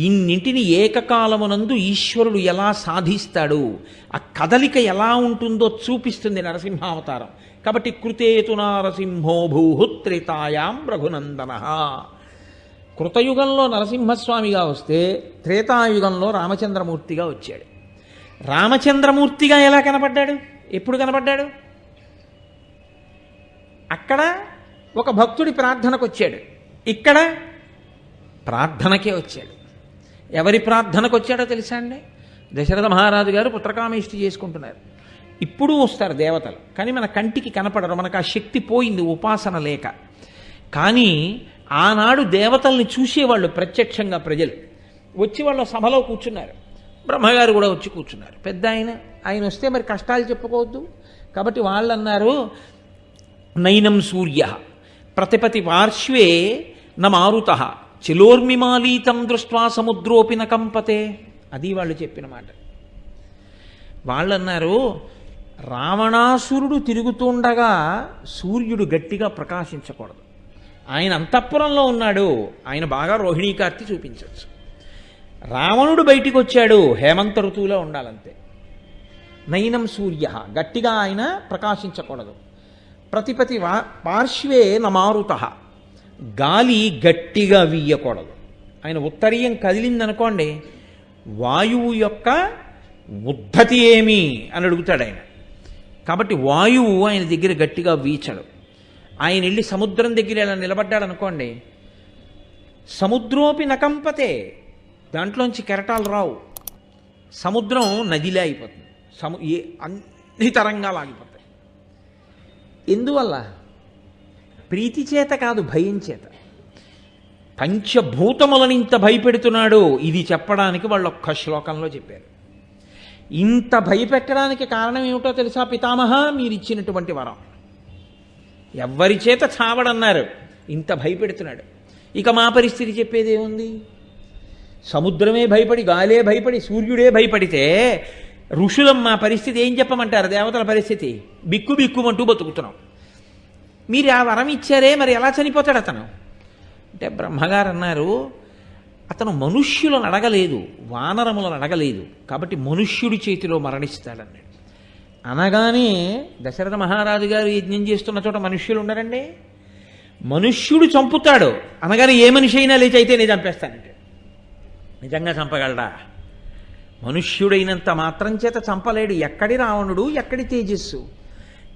ఇన్నింటిని ఏకకాలమునందు ఈశ్వరుడు ఎలా సాధిస్తాడు, ఆ కదలిక ఎలా ఉంటుందో చూపిస్తుంది నరసింహావతారం. కాబట్టి కృతేతు నారసింహో భూహుత్రేతాయాం రఘునందన. కృతయుగంలో నరసింహస్వామిగా వస్తే త్రేతాయుగంలో రామచంద్రమూర్తిగా వచ్చాడు. రామచంద్రమూర్తిగా ఎలా కనపడ్డాడు? ఎప్పుడు కనపడ్డాడు? అక్కడ ఒక భక్తుడి ప్రార్థనకు వచ్చాడు, ఇక్కడ ప్రార్థనకే వచ్చాడు. ఎవరి ప్రార్థనకు వచ్చాడో తెలుసా అండి? దశరథ మహారాజు గారు పుత్రకామేష్టి చేసుకుంటున్నారు. ఇప్పుడు వస్తారు దేవతలు, కానీ మన కంటికి కనపడరు, మనకు ఆ శక్తి పోయింది ఉపాసన లేక. కానీ ఆనాడు దేవతల్ని చూసేవాళ్ళు ప్రత్యక్షంగా ప్రజలు వచ్చి వాళ్ళ సభలో కూర్చున్నారు. బ్రహ్మగారు కూడా వచ్చి కూర్చున్నారు. పెద్ద ఆయన వస్తే మరి కష్టాలు చెప్పుకోవద్దు. కాబట్టి వాళ్ళు అన్నారు, నైనం సూర్య ప్రతిపతి పార్శ్వే న మారుత చిలోర్మిమాలీతం దృష్ట్వా సముద్రోపి న కంపతే. అది వాళ్ళు చెప్పిన మాట. వాళ్ళన్నారు, రావణాసురుడు తిరుగుతుండగా సూర్యుడు గట్టిగా ప్రకాశించకూడదు. ఆయన అంతఃపురంలో ఉన్నాడు, ఆయన బాగా రోహిణీకార్తి చూపించవచ్చు. రావణుడు బయటికి వచ్చాడు, హేమంత ఋతువులో ఉండాలంతే. నైనం సూర్య, గట్టిగా ఆయన ప్రకాశించకూడదు. ప్రతిపతి పార్శ్వే నమారుత, గాలి గట్టిగా వీయకూడదు. ఆయన ఉత్తరీయం కదిలిందనుకోండి, వాయువు యొక్క ఉద్ధతి ఏమి అని అడుగుతాడు ఆయన. కాబట్టి వాయువు ఆయన దగ్గర గట్టిగా వీచడు. ఆయన వెళ్ళి సముద్రం దగ్గర ఇలా నిలబడ్డాడు అనుకోండి, సముద్రోపి నకంపతే, దాంట్లోంచి కెరటాలు రావు. సముద్రం నదిలే అయిపోతుంది, అన్ని తరంగాలు ఆగిపోతాయి. ఎందువల్ల? ప్రీతి చేత కాదు, భయం చేత. పంచభూతములను ఇంత భయపెడుతున్నాడు, ఇది చెప్పడానికి వాళ్ళు ఒక్క శ్లోకంలో చెప్పారు. ఇంత భయపెట్టడానికి కారణం ఏమిటో తెలుసా పితామహ? మీరిచ్చినటువంటి వరం. ఎవ్వరి చేత చావడన్నారు, ఇంత భయపెడుతున్నాడు. ఇక మా పరిస్థితి చెప్పేదేముంది? సముద్రమే భయపడి, గాలే భయపడి, సూర్యుడే భయపడితే ఋషులం మా పరిస్థితి ఏం చెప్పమంటారు? దేవతల పరిస్థితి బిక్కు బిక్కుమంటూ బతుకుతున్నాం. మీరు ఆ వరం ఇచ్చారే, మరి ఎలా చనిపోతాడు అతను అంటే బ్రహ్మగారు అన్నారు, అతను మనుష్యులను అడగలేదు, వానరములను అడగలేదు, కాబట్టి మనుష్యుడి చేతిలో మరణిస్తాడన్నాడు. అనగానే దశరథ మహారాజు గారు యజ్ఞం చేస్తున్న చోట మనుష్యులు ఉండరండి. మనుష్యుడు చంపుతాడు అనగానే ఏ మనిషి అయినా లేచి అయితే నేను చంపేస్తానంటే నిజంగా చంపగలడా? మనుష్యుడైనంత మాత్రం చేత చంపలేడు. ఎక్కడి రావణుడు, ఎక్కడి తేజస్సు.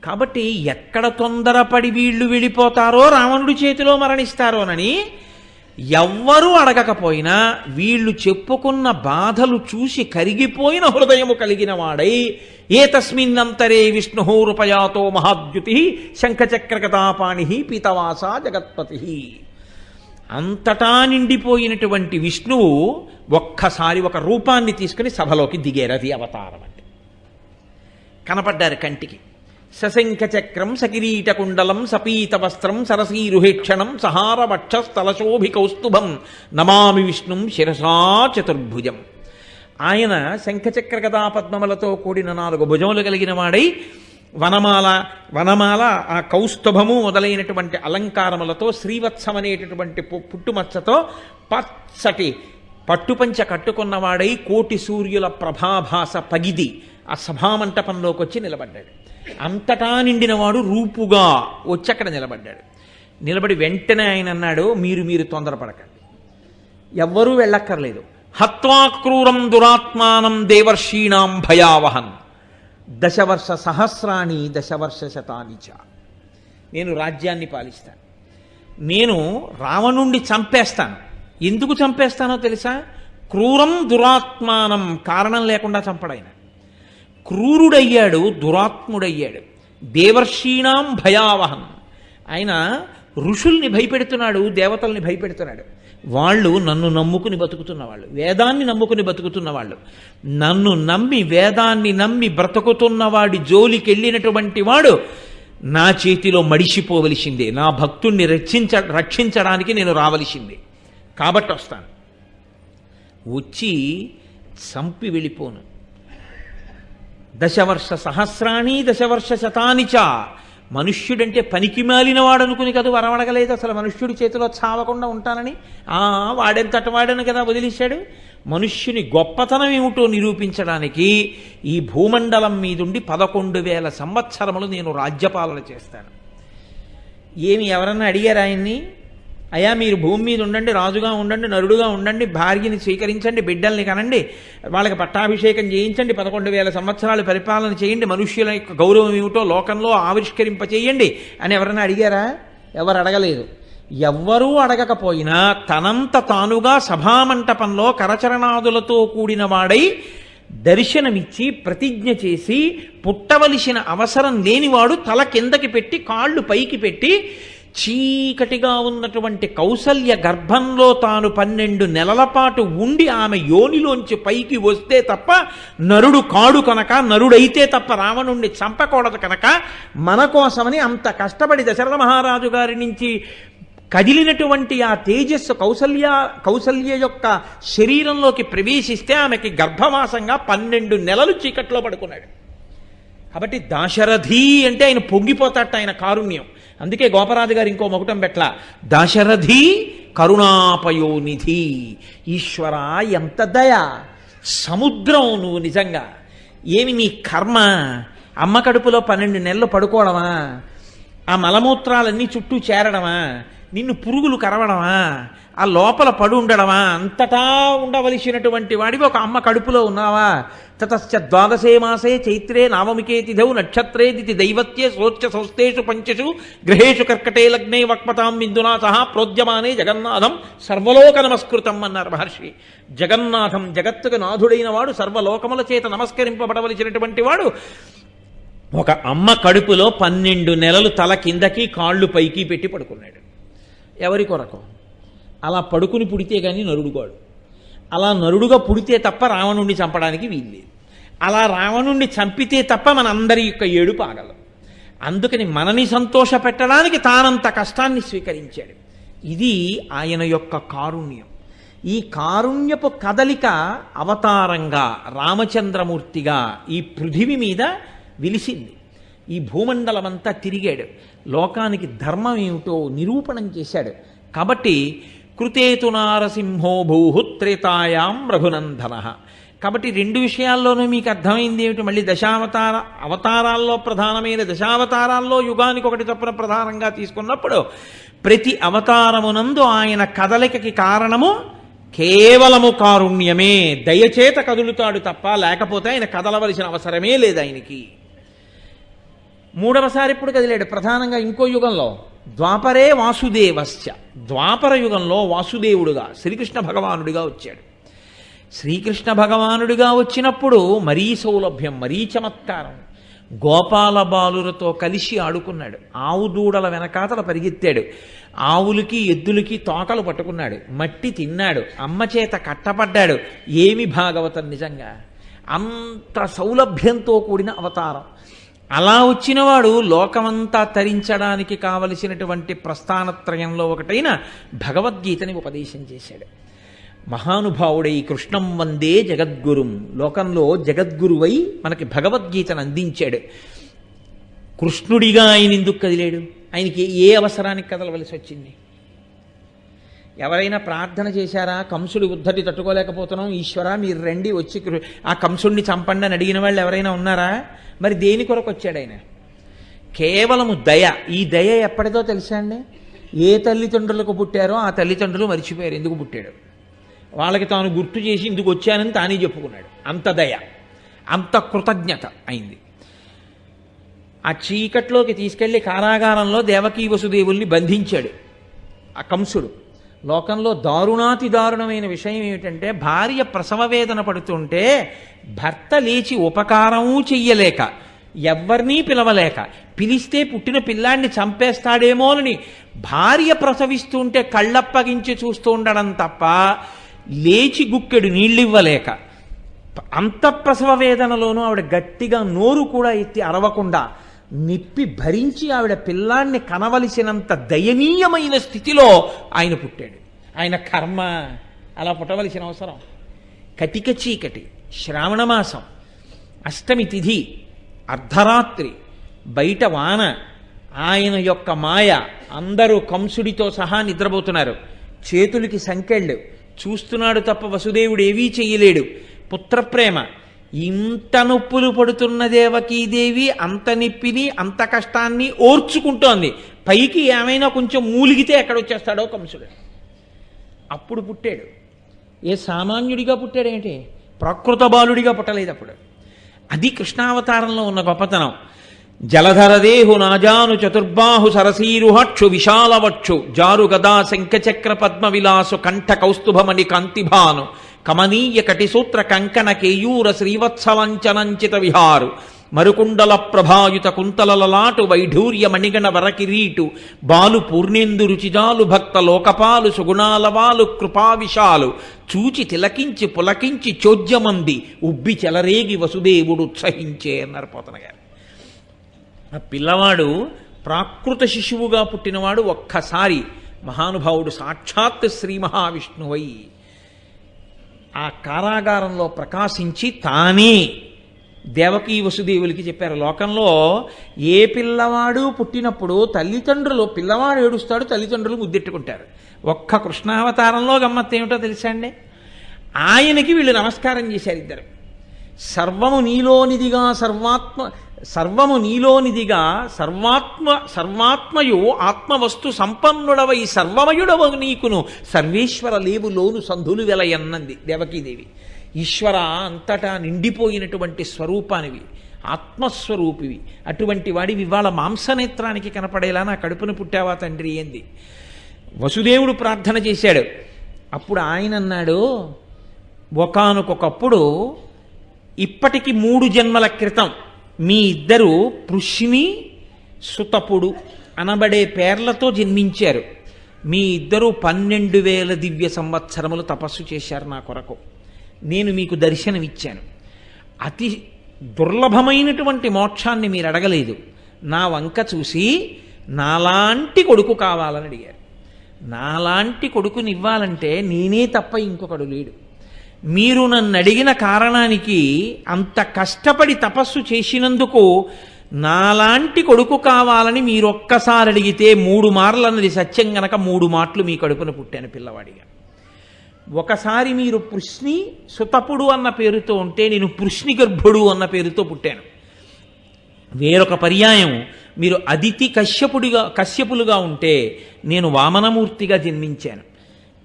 కాబట్టి ఎక్కడ తొందరపడి వీళ్ళు వెళ్ళిపోతారో, రావణుడి చేతిలో మరణిస్తారోనని ఎవ్వరూ అడగకపోయినా వీళ్ళు చెప్పుకున్న బాధలు చూసి కరిగిపోయిన హృదయము కలిగిన వాడై ఏతస్మిన్నంతరే విష్ణురూపయాతో మహాద్యుతి శంఖచక్రగతాపాణి పీతవాస జగత్పతి. అంతటా నిండిపోయినటువంటి విష్ణువు ఒక్కసారి ఒక రూపాన్ని తీసుకుని సభలోకి దిగారు. అది అవతారం అంటే. కనపడ్డారు కంటికి. సశంఖచక్రం సకిరీటకుండలం సపీత వస్త్రం సరసీరుహేక్షణం సహార వక్షస్థలశోభి కౌస్తుభం నమామి విష్ణుం శిరసా చతుర్భుజం. ఆయన శంఖచక్ర గదా పద్మములతో కూడిన 4 భుజములు కలిగిన వాడై వనమాల ఆ కౌస్తుభము మొదలైనటువంటి అలంకారములతో శ్రీవత్సం అనేటటువంటి పుట్టుమచ్చతో పచ్చటి పట్టుపంచ కట్టుకున్నవాడై కోటి సూర్యుల ప్రభాభాస పగిది ఆ సభామంటపంలోకి వచ్చి నిలబడ్డాడు. అంతటా నిండినవాడు రూపుగా వచ్చి అక్కడ నిలబడ్డాడు. నిలబడి వెంటనే ఆయన అన్నాడు, మీరు తొందరపడకండి, ఎవ్వరూ వెళ్ళక్కర్లేదు. హత్వాక్రూరం దురాత్మానం దేవర్షీణాం భయావహన్ దశవర్ష సహస్రాణి దశవర్ష శతానిచ. నేను రాజ్యాన్ని పాలిస్తాను. నేను రావణుణ్ణి చంపేస్తాను. ఎందుకు చంపేస్తానో తెలుసా? క్రూరం దురాత్మానం, కారణం లేకుండా చంపడాయన. క్రూరుడయ్యాడు, దురాత్ముడయ్యాడు. దేవర్షీణాం భయావహం, ఆయన ఋషుల్ని భయపెడుతున్నాడు, దేవతల్ని భయపెడుతున్నాడు. వాళ్ళు నన్ను నమ్ముకుని బతుకుతున్న వాళ్ళు, వేదాన్ని నమ్ముకుని బతుకుతున్న వాళ్ళు. నన్ను నమ్మి వేదాన్ని నమ్మి బ్రతుకుతున్న వాడి జోలికెళ్ళినటువంటి వాడు నా చేతిలో మడిసిపోవలసిందే. నా భక్తుణ్ణి రక్షించడానికి నేను రావలసిందే. కాబట్టి వస్తాను. వచ్చి చంపి వెళ్ళిపోను. దశవర్ష సహస్రాణి దశవర్ష శతానిచ. మనుష్యుడంటే పనికి మాలినవాడు అనుకుని కదా వరం అడగలేదు. అసలు మనుష్యుడి చేతిలో చావకుండా ఉంటానని వాడెంతటి వాడని కదా వదిలేశాడు. మనుష్యుని గొప్పతనం ఏమిటో నిరూపించడానికి ఈ భూమండలం మీదుండి 11,000 సంవత్సరములు నేను రాజ్యపాలన చేస్తాను. ఏమి ఎవరన్నా అడిగారు ఆయన్ని? అయ్యా మీరు భూమి మీద ఉండండి, రాజుగా ఉండండి, నరుడుగా ఉండండి, భార్యని స్వీకరించండి, బిడ్డల్ని కనండి, వాళ్ళకి పట్టాభిషేకం చేయించండి, 11,000 సంవత్సరాలు పరిపాలన చేయండి, మనుష్యుల యొక్క గౌరవం ఏమిటో లోకంలో ఆవిష్కరింపచేయండి అని ఎవరన్నా అడిగారా? ఎవరు అడగలేదు. ఎవ్వరూ అడగకపోయినా తనంత తానుగా సభామంటపంలో కరచరణాదులతో కూడిన వాడై దర్శనమిచ్చి ప్రతిజ్ఞ చేసి పుట్టవలసిన అవసరం లేనివాడు తల కిందకి పెట్టి కాళ్ళు పైకి పెట్టి చీకటిగా ఉన్నటువంటి కౌసల్య గర్భంలో తాను 12 నెలల పాటు ఉండి ఆమె యోనిలోంచి పైకి వస్తే తప్ప నరుడు కాడు కనుక, నరుడైతే తప్ప రావణుణ్ణి చంపకూడదు కనుక మన కోసమని అంత కష్టపడి దశరథ మహారాజు గారి నుంచి కదిలినటువంటి ఆ తేజస్సు కౌసల్య యొక్క శరీరంలోకి ప్రవేశిస్తే ఆమెకి గర్భవాసంగా 12 నెలలు చీకట్లో పడుకున్నాడు. కాబట్టి దాశరథి అంటే ఆయన పొంగిపోతాట, ఆయన కారుణ్యం. అందుకే గోపరాజు గారు ఇంకో మొకటం పెట్ల, దాశరథి కరుణాపయోనిధి. ఈశ్వర ఎంత దయ, సముద్రం నువ్వు నిజంగా. ఏమి నీ కర్మ? అమ్మ కడుపులో 12 నెలలు పడుకోవడమా? ఆ మలమూత్రాలన్నీ చుట్టూ చేరడమా? నిన్ను పురుగులు కరవడమా? ఆ లోపల పడు ఉండడమా? అంతటా ఉండవలసినటువంటి వాడివి ఒక అమ్మ కడుపులో ఉన్నావా? తతశ్చ ద్వాదశే మాసే చైత్రే నవమికే తిథౌ నక్షత్రే దితి దైవత్యే సోచ్య సంస్థేషు పంచషు గృహేషు కర్కటే లగ్నే వక్పతాం బిందునా సహా ప్రోద్యమానే జగన్నాథం సర్వలోక నమస్కృతం అన్నారు మహర్షి. జగన్నాథం, జగత్తుకు నాథుడైన వాడు, సర్వలోకముల చేత నమస్కరింపబడవలసినటువంటి వాడు ఒక అమ్మ కడుపులో 12 నెలలు తల కిందకి కాళ్ళు పైకి పెట్టి పడుకున్నాడు. ఎవరి కొరకు? అలా పడుకుని పుడితే కానీ నరుడుగాడు. అలా నరుడుగా పుడితే తప్ప రావణుణ్ణి చంపడానికి వీల్లేదు. అలా రావణుణ్ణి చంపితే తప్ప మనందరి యొక్క ఏడుపు ఆగలం. అందుకని మనని సంతోష పెట్టడానికి తానంత కష్టాన్ని స్వీకరించాడు. ఇది ఆయన యొక్క కారుణ్యం. ఈ కారుణ్యపు కదలిక అవతారంగా రామచంద్రమూర్తిగా ఈ పృథివి మీద విలిసింది. ఈ భూమండలమంతా తిరిగాడు, లోకానికి ధర్మం ఏమిటో నిరూపణం చేశాడు. కాబట్టి కృతేతు నారసింహో భూహు త్రేతాయాం రఘునందన. కాబట్టి 2 విషయాల్లోనూ మీకు అర్థమైంది ఏమిటి? మళ్ళీ అవతారాల్లో ప్రధానమైన దశావతారాల్లో యుగానికి ఒకటి చొప్పున ప్రధానంగా తీసుకున్నప్పుడు ప్రతి అవతారమునందు ఆయన కదలికకి కారణము కేవలము కారుణ్యమే. దయచేత కదులుతాడు తప్ప లేకపోతే ఆయన కదలవలసిన అవసరమే లేదు ఆయనకి. 3వసారి ఇప్పుడు కదిలాడు ప్రధానంగా ఇంకో యుగంలో. ద్వాపరే వాసుదేవశ్చ. ద్వాపర యుగంలో వాసుదేవుడుగా శ్రీకృష్ణ భగవానుడిగా వచ్చాడు. శ్రీకృష్ణ భగవానుడిగా వచ్చినప్పుడు మరీ సౌలభ్యం, మరీ చమత్కారం. గోపాల బాలులతో కలిసి ఆడుకున్నాడు. ఆవు దూడల వెనకాతల పరిగెత్తాడు. ఆవులకి ఎద్దులకి తోకలు పట్టుకున్నాడు. మట్టి తిన్నాడు. అమ్మ చేత కట్టపడ్డాడు. ఏమి భాగవతం నిజంగా! అంత సౌలభ్యంతో కూడిన అవతారం. అలా వచ్చినవాడు లోకమంతా తరించడానికి కావలసినటువంటి ప్రస్థానత్రయంలో ఒకటైన భగవద్గీతని ఉపదేశం చేశాడు. మహానుభావుడై కృష్ణం వందే జగద్గురుం. లోకంలో జగద్గురువై మనకి భగవద్గీతను అందించాడు. కృష్ణుడిగా ఆయన ఎందుకు కదిలేడు? ఆయనకి ఏ అవసరానికి కదలవలసి వచ్చింది? ఎవరైనా ప్రార్థన చేశారా? కంసుడి ఉద్ధటి తట్టుకోలేకపోతున్నాం, ఈశ్వరా మీరు రండి వచ్చి ఆ కంసుడిని చంపండి అని అడిగిన వాళ్ళు ఎవరైనా ఉన్నారా? మరి దేని కొరకు వచ్చాడు ఆయన? కేవలము దయ. ఈ దయ ఎప్పటిదో తెలుసా అండి? ఏ తల్లిదండ్రులకు పుట్టారో ఆ తల్లిదండ్రులు మరిచిపోయారు ఎందుకు పుట్టాడు. వాళ్ళకి తాను గుర్తు చేసి ఇందుకు వచ్చానని తానే చెప్పుకున్నాడు. అంత దయ, అంత కృతజ్ఞత అయింది. ఆ చీకట్లోకి తీసుకెళ్లి కారాగారంలో దేవకీ వసుదేవుల్ని బంధించాడు ఆ కంసుడు. లోకంలో దారుణాతి దారుణమైన విషయం ఏమిటంటే, భార్య ప్రసవ వేదన పడుతుంటే భర్త లేచి ఉపకారమూ చెయ్యలేక, ఎవ్వరినీ పిలవలేక, పిలిస్తే పుట్టిన పిల్లాన్ని చంపేస్తాడేమోనని భార్య ప్రసవిస్తుంటే కళ్ళప్పగించి చూస్తూ ఉండడం తప్ప లేచి గుక్కెడు నీళ్ళివ్వలేక, అంత ప్రసవ వేదనలోనూ ఆవిడ గట్టిగా నోరు కూడా ఎత్తి అరవకుండా నిప్పి భరించి ఆవిడ పిల్లాన్ని కనవలసినంత దయనీయమైన స్థితిలో ఆయన పుట్టాడు. ఆయన కర్మ అలా పుట్టవలసిన అవసరం. కటిక చీకటి, శ్రావణమాసం, అష్టమి తిథి, అర్ధరాత్రి, బయట వాన, ఆయన యొక్క మాయ, అందరూ కంసుడితో సహా నిద్రపోతున్నారు. చేతులకి సంకెళ్ళు, చూస్తున్నాడు తప్ప వసుదేవుడు ఏవీ చెయ్యలేడు. పుత్రప్రేమ, ఇంత నొప్పులు పడుతున్న దేవకీదేవి అంత నిప్పిని అంత కష్టాన్ని ఓర్చుకుంటోంది. పైకి ఏమైనా కొంచెం మూలిగితే ఎక్కడొచ్చేస్తాడో కంసుడు. అప్పుడు పుట్టాడు. ఏ సామాన్యుడిగా పుట్టాడేంటి? ప్రకృత బాలుడిగా పుట్టలేదు అప్పుడు. అది కృష్ణావతారంలో ఉన్న గొప్పతనం. జలధరదేహు నాజాను చతుర్బాహు సరసీరుహక్షు విశాలవక్షు జారు గదా శంఖచక్ర పద్మ విలాసు కంఠ కౌస్తుభమణి కాంతిభాను కమనీయ కటిసూత్ర కంకణ కేయూర శ్రీవత్సవంచనంచిత విహారు మరుకుండల ప్రభాయుత కుంతలలలాటు వైఢూర్య మణిగణ వరకిరీటు బాలు పూర్ణేందు రుచిజాలు భక్త లోకపాలు సుగుణాలవాలు కృపావిశాలు చూచి తిలకించి పులకించి చోద్యమంది ఉబ్బి చెలరేగి వసుదేవుడు ఉత్సహించే అన్నారు పోతన గారు. ఆ పిల్లవాడు ప్రాకృత శిశువుగా పుట్టినవాడు ఒక్కసారి మహానుభావుడు సాక్షాత్ శ్రీ మహావిష్ణువై ఆ కారాగారంలో ప్రకాశించి తానే దేవకీ వసుదేవులకి చెప్పారు. లోకంలో ఏ పిల్లవాడు పుట్టినప్పుడు తల్లిదండ్రులు, పిల్లవాడు ఏడుస్తాడు, తల్లిదండ్రులు ముద్దెట్టుకుంటారు. ఒక్క కృష్ణావతారంలో గమ్మత్తు ఏమిటో తెలుసా అండి? ఆయనకి వీళ్ళు నమస్కారం చేశారు ఇద్దరు. సర్వము నీలోనిదిగా సర్వాత్మయు ఆత్మవస్తు సంపన్నుడవై సర్వమయుడవ నీకును సర్వేశ్వర లేవులోను సంధులు వెలయన్నది దేవకీదేవి. ఈశ్వర, అంతటా నిండిపోయినటువంటి స్వరూపానివి, ఆత్మస్వరూపివి, అటువంటి వాడివి ఇవాళ మాంసనేత్రానికి కనపడేలా నా కడుపున పుట్టావా తండ్రి ఏంది. వసుదేవుడు ప్రార్థన చేశాడు. అప్పుడు ఆయన అన్నాడు, ఒకానొకప్పుడు ఇప్పటికి 3 జన్మల క్రితం మీ ఇద్దరు పృష్ణి సుతపుడు అనబడే పేర్లతో జన్మించారు. మీ ఇద్దరూ 12,000 దివ్య సంవత్సరములు తపస్సు చేశారు నా కొరకు. నేను మీకు దర్శనమిచ్చాను. అతి దుర్లభమైనటువంటి మోక్షాన్ని మీరు అడగలేదు. నా వంక చూసి నాలాంటి కొడుకు కావాలని అడిగారు. నాలాంటి కొడుకునివ్వాలంటే నేనే తప్ప ఇంకొకడు లేడు. మీరు నన్ను అడిగిన కారణానికి, అంత కష్టపడి తపస్సు చేసినందుకు నాలాంటి కొడుకు కావాలని మీరు ఒక్కసారి అడిగితే 3 మార్లు అన్నది సత్యం గనక 3 మాటలు మీ కడుపున పుట్టాను పిల్లవాడిగా. ఒకసారి మీరు పృష్ణి సుతపుడు అన్న పేరుతో ఉంటే నేను పృష్ణి గర్భుడు అన్న పేరుతో పుట్టాను. వేరొక పర్యాయం మీరు అదితి కశ్యపులుగా ఉంటే నేను వామనమూర్తిగా జన్మించాను.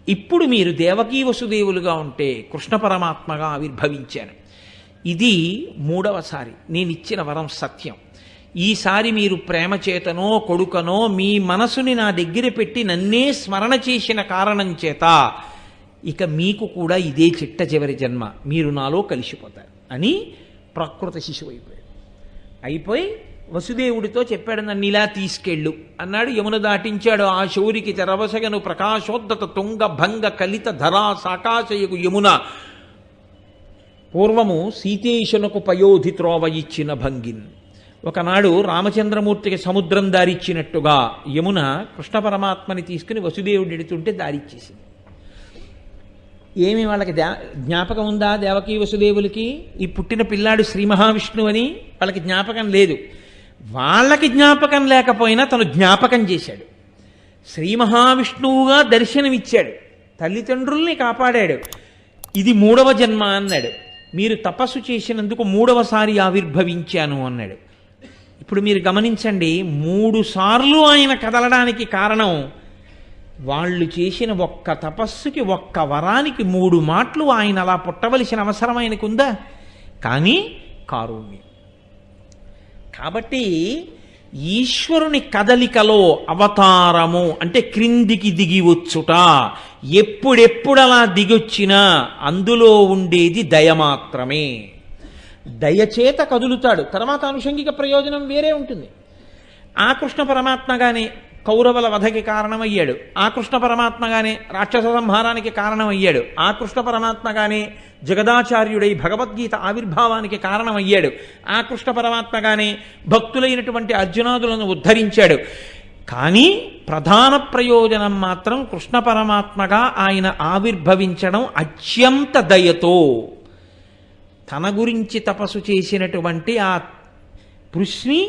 ఇప్పుడు మీరు దేవకీ వసుదేవులుగా ఉంటే కృష్ణ పరమాత్మగా ఆవిర్భవించాను. ఇది 3వసారి నేనిచ్చిన వరం సత్యం. ఈసారి మీరు ప్రేమ చేతనో కొడుకనో మీ మనసుని నా దగ్గర పెట్టి నన్నే స్మరణ చేసిన కారణం చేత ఇక మీకు కూడా ఇదే చిట్ట చివరి జన్మ, మీరు నాలో కలిసిపోతారు అని ప్రకృత శిశువు అయిపోయి వసుదేవుడితో చెప్పాడు, నన్ను ఇలా తీసుకెళ్ళు అన్నాడు. యమున దాటించాడు. ఆ శౌరికి తెరవసగను ప్రకాశోద్దత తుంగ భంగ కలిత ధరా సాకాశయకు యమున పూర్వము సీతేశునకు పయోధి త్రోవ ఇచ్చిన భంగిన్. ఒకనాడు రామచంద్రమూర్తికి సముద్రం దారిచ్చినట్టుగా యమున కృష్ణ పరమాత్మని తీసుకుని వసుదేవుడు ఎడుతుంటే దారిచ్చేసింది. ఏమి వాళ్ళకి జ్ఞాపకం ఉందా? దేవకీ వసుదేవులకి ఈ పుట్టిన పిల్లాడు శ్రీ మహావిష్ణువు అని వాళ్ళకి జ్ఞాపకం లేదు. వాళ్ళకి జ్ఞాపకం లేకపోయినా తను జ్ఞాపకం చేశాడు. శ్రీ మహావిష్ణువుగా దర్శనమిచ్చాడు, తల్లిదండ్రుల్ని కాపాడాడు. ఇది 3వ జన్మ అన్నాడు. మీరు తపస్సు చేసినందుకు 3వసారి ఆవిర్భవించాను అన్నాడు. ఇప్పుడు మీరు గమనించండి, 3 సార్లు ఆయన కదలడానికి కారణం వాళ్ళు చేసిన ఒక్క తపస్సుకి, ఒక్క వరానికి 3 మాటలు ఆయన అలా పుట్టవలసిన అవసరం ఆయనకు ఉందా? కానీ కారుణ్యం. కాబట్టి ఈశ్వరుని కదలికలో అవతారము అంటే క్రిందికి దిగి వచ్చుట. ఎప్పుడెప్పుడు అలా దిగొచ్చినా అందులో ఉండేది దయ మాత్రమే. దయచేత కదులుతాడు. తర్వాత అనుషంగిక ప్రయోజనం వేరే ఉంటుంది. ఆ కృష్ణ పరమాత్మగానే కౌరవుల వధకి కారణమయ్యాడు. ఆ కృష్ణ పరమాత్మగానే రాక్షస సంహారానికి కారణమయ్యాడు. ఆ కృష్ణ పరమాత్మగానే జగదాచార్యుడై భగవద్గీత ఆవిర్భావానికి కారణమయ్యాడు. ఆ కృష్ణ పరమాత్మగానే భక్తులైనటువంటి అర్జునాదులను ఉద్ధరించాడు. కానీ ప్రధాన ప్రయోజనం మాత్రం కృష్ణ పరమాత్మగా ఆయన ఆవిర్భవించడం అత్యంత దయతో. తన గురించి తపస్సు చేసినటువంటి ఆ పృష్ణి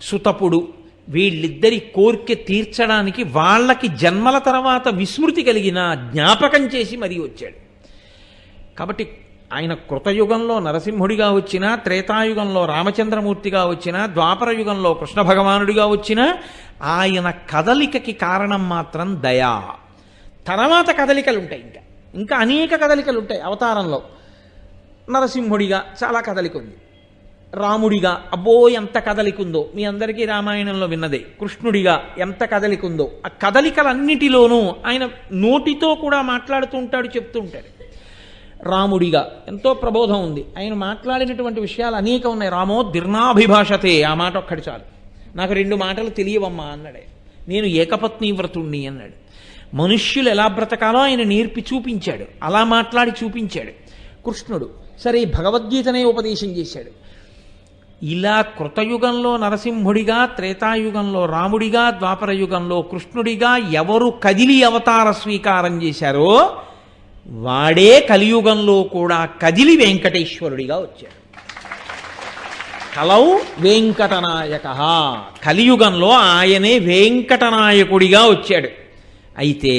సుతపుడు వీళ్ళిద్దరి కోరిక తీర్చడానికి వాళ్ళకి జన్మల తర్వాత విస్మృతి కలిగిన జ్ఞాపకం చేసి మరీ వచ్చాడు. కాబట్టి ఆయన కృతయుగంలో నరసింహుడిగా వచ్చినా, త్రేతాయుగంలో రామచంద్రమూర్తిగా వచ్చినా, ద్వాపర యుగంలో కృష్ణ భగవానుడిగా వచ్చినా ఆయన కదలికకి కారణం మాత్రం దయా. తర్వాత కదలికలు ఉంటాయి, ఇంకా అనేక కదలికలు ఉంటాయి అవతారంలో. నరసింహుడిగా చాలా కదలిక ఉంది, రాముడిగా అబ్బో ఎంత కదలికుందో మీ అందరికీ రామాయణంలో విన్నదే. కృష్ణుడిగా ఎంత కదలికుందో. ఆ కదలికలన్నిటిలోనూ ఆయన నోటితో కూడా మాట్లాడుతూ ఉంటాడు, చెప్తూ ఉంటాడు. రాముడిగా ఎంతో ప్రబోధం ఉంది. ఆయన మాట్లాడినటువంటి విషయాలు అనేక ఉన్నాయి. రామో దీర్ణాభిభాషతే, ఆ మాట ఒక్కటి చాలు. నాకు 2 మాటలు తెలియవమ్మా అన్నాడు. నేను ఏకపత్ని వ్రతుణ్ణి అన్నాడు. మనుష్యులు ఎలా బ్రతకాలో ఆయన నేర్పి చూపించాడు, అలా మాట్లాడి చూపించాడు. కృష్ణుడు సరే భగవద్గీతనే ఉపదేశం చేశాడు. ఇలా కృతయుగంలో నరసింహుడిగా, త్రేతాయుగంలో రాముడిగా, ద్వాపర యుగంలో కృష్ణుడిగా ఎవరు కదిలి అవతార స్వీకారం చేశారో వాడే కలియుగంలో కూడా కదిలి వెంకటేశ్వరుడిగా వచ్చాడు. కలౌ వెంకటనాయక, కలియుగంలో ఆయనే వెంకటనాయకుడిగా వచ్చాడు. అయితే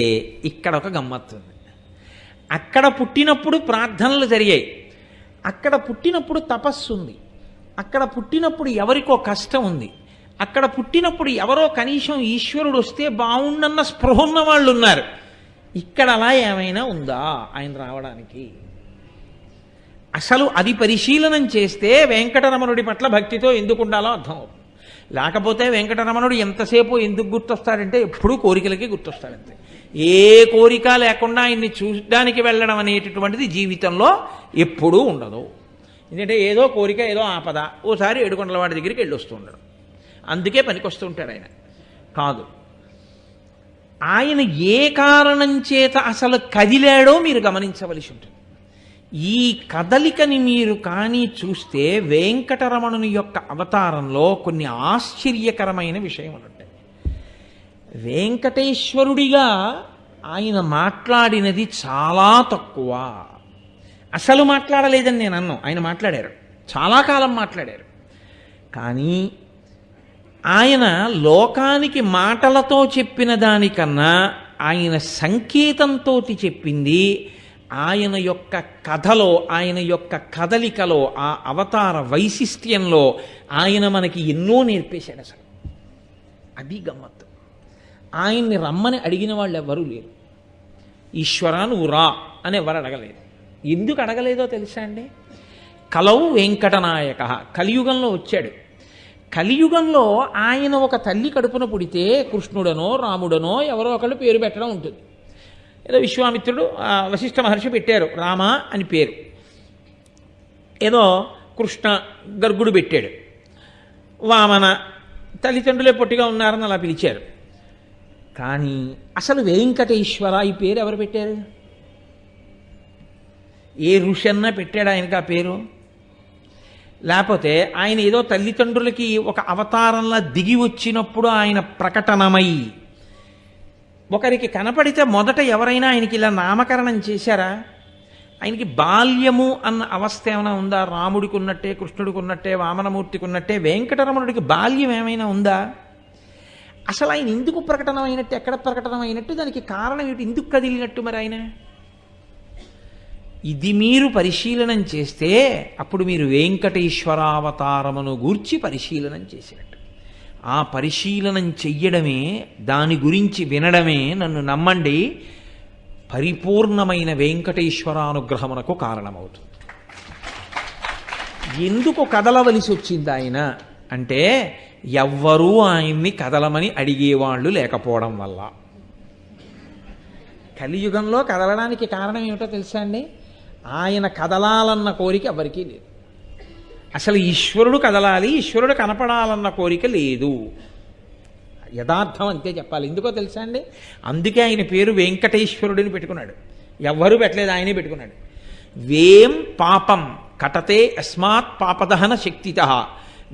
ఇక్కడ ఒక గమ్మత్తుంది. అక్కడ పుట్టినప్పుడు ప్రార్థనలు జరిగాయి, అక్కడ పుట్టినప్పుడు తపస్సు ఉంది, అక్కడ పుట్టినప్పుడు ఎవరికో కష్టం ఉంది, అక్కడ పుట్టినప్పుడు ఎవరో కనీసం ఈశ్వరుడు వస్తే బాగుండన్న స్పృహ ఉన్న వాళ్ళు ఉన్నారు. ఇక్కడ అలా ఏమైనా ఉందా ఆయన రావడానికి? అసలు అది పరిశీలనం చేస్తే వెంకటరమణుడి పట్ల భక్తితో ఎందుకు ఉండాలో అర్థం అవుతుంది. లేకపోతే వెంకటరమణుడు ఎంతసేపు ఎందుకు గుర్తొస్తాడంటే ఎప్పుడూ కోరికలకి గుర్తొస్తాడంతే. ఏ కోరిక లేకుండా ఆయన్ని చూడడానికి వెళ్ళడం అనేటటువంటిది జీవితంలో ఎప్పుడూ ఉండదు. ఎందుకంటే ఏదో కోరిక ఏదో ఆపద, ఓసారి ఏడుకొండల వాడి దగ్గరికి వెళ్ళి వస్తూ ఉండడం, అందుకే పనికొస్తూ ఉంటాడు ఆయన. కాదు, ఆయన ఏ కారణం చేత అసలు కదిలాడో మీరు గమనించవలసి ఉంటుంది. ఈ కదలికని మీరు కానీ చూస్తే వెంకటరమణుని యొక్క అవతారంలో కొన్ని ఆశ్చర్యకరమైన విషయములు ఉంటాయి. వెంకటేశ్వరుడిగా ఆయన మాట్లాడినది చాలా తక్కువ. అసలు మాట్లాడలేదని నేను అన్నాను, ఆయన మాట్లాడారు, చాలా కాలం మాట్లాడారు. కానీ ఆయన లోకానికి మాటలతో చెప్పిన దానికన్నా ఆయన సంకేతంతో చెప్పింది, ఆయన యొక్క కథలో, ఆయన యొక్క కదలికలో, ఆ అవతార వైశిష్ట్యంలో ఆయన మనకి ఎన్నో నేర్పేశాడు. అసలు అది గమ్మత్తు. ఆయన్ని రమ్మని అడిగిన వాళ్ళు ఎవరూ లేరు. ఈశ్వరా నువ్వు రా అని ఎవరు అడగలేదు. ఎందుకు అడగలేదో తెలుసా అండి? కలవు వెంకటనాయక కలియుగంలో వచ్చాడు. కలియుగంలో ఆయన ఒక తల్లి కడుపున పుడితే కృష్ణుడనో రాముడనో ఎవరో ఒకళ్ళు పేరు పెట్టడం ఉంటుంది. ఏదో విశ్వామిత్రుడు వశిష్ఠ మహర్షి పెట్టారు రామ అని పేరు, ఏదో కృష్ణ గర్గుడు పెట్టాడు, వామన తల్లిదండ్రులే పొట్టిగా ఉన్నారని అలా పిలిచారు. కానీ అసలు వెంకటేశ్వర ఈ పేరు ఎవరు పెట్టారు? ఏ ఋషి అన్నా పెట్టాడు ఆయనకి ఆ పేరు? లేకపోతే ఆయన ఏదో తల్లిదండ్రులకి ఒక అవతారంలా దిగి వచ్చినప్పుడు ఆయన ప్రకటనమై ఒకరికి కనపడితే మొదట ఎవరైనా ఆయనకి ఇలా నామకరణం చేశారా? ఆయనకి బాల్యము అన్న అవస్థ ఏమైనా ఉందా? రాముడికి ఉన్నట్టే, కృష్ణుడికి ఉన్నట్టే, వామనమూర్తికి ఉన్నట్టే వెంకటరమణుడికి బాల్యం ఏమైనా ఉందా? అసలు ఆయన ఎందుకు ప్రకటనమైనట్టు, ఎక్కడ ప్రకటనమైనట్టు, దానికి కారణం ఏమిటి, ఎందుకు కదిలినట్టు మరి ఆయన? ఇది మీరు పరిశీలనం చేస్తే అప్పుడు మీరు వెంకటేశ్వరావతారమును గూర్చి పరిశీలనం చేసినట్టు. ఆ పరిశీలనం చెయ్యడమే, దాని గురించి వినడమే, నన్ను నమ్మండి, పరిపూర్ణమైన వెంకటేశ్వరానుగ్రహమునకు కారణమవుతుంది. ఎందుకు కదలవలసి వచ్చింది ఆయన అంటే, ఎవ్వరూ ఆయన్ని కదలమని అడిగేవాళ్ళు లేకపోవడం వల్ల. కలియుగంలో కదలడానికి కారణం ఏమిటో తెలుసా అండి? ఆయన కదలాలన్న కోరిక ఎవరికీ లేదు. అసలు ఈశ్వరుడు కదలాలి, ఈశ్వరుడు కనపడాలన్న కోరిక లేదు. యథార్థం అంతే చెప్పాలి. ఎందుకో తెలుసా అండి? అందుకే ఆయన పేరు వెంకటేశ్వరుడిని పెట్టుకున్నాడు. ఎవ్వరూ పెట్టలేదు, ఆయనే పెట్టుకున్నాడు. వేం పాపం కటతే అస్మాత్ పాపదహన శక్తిత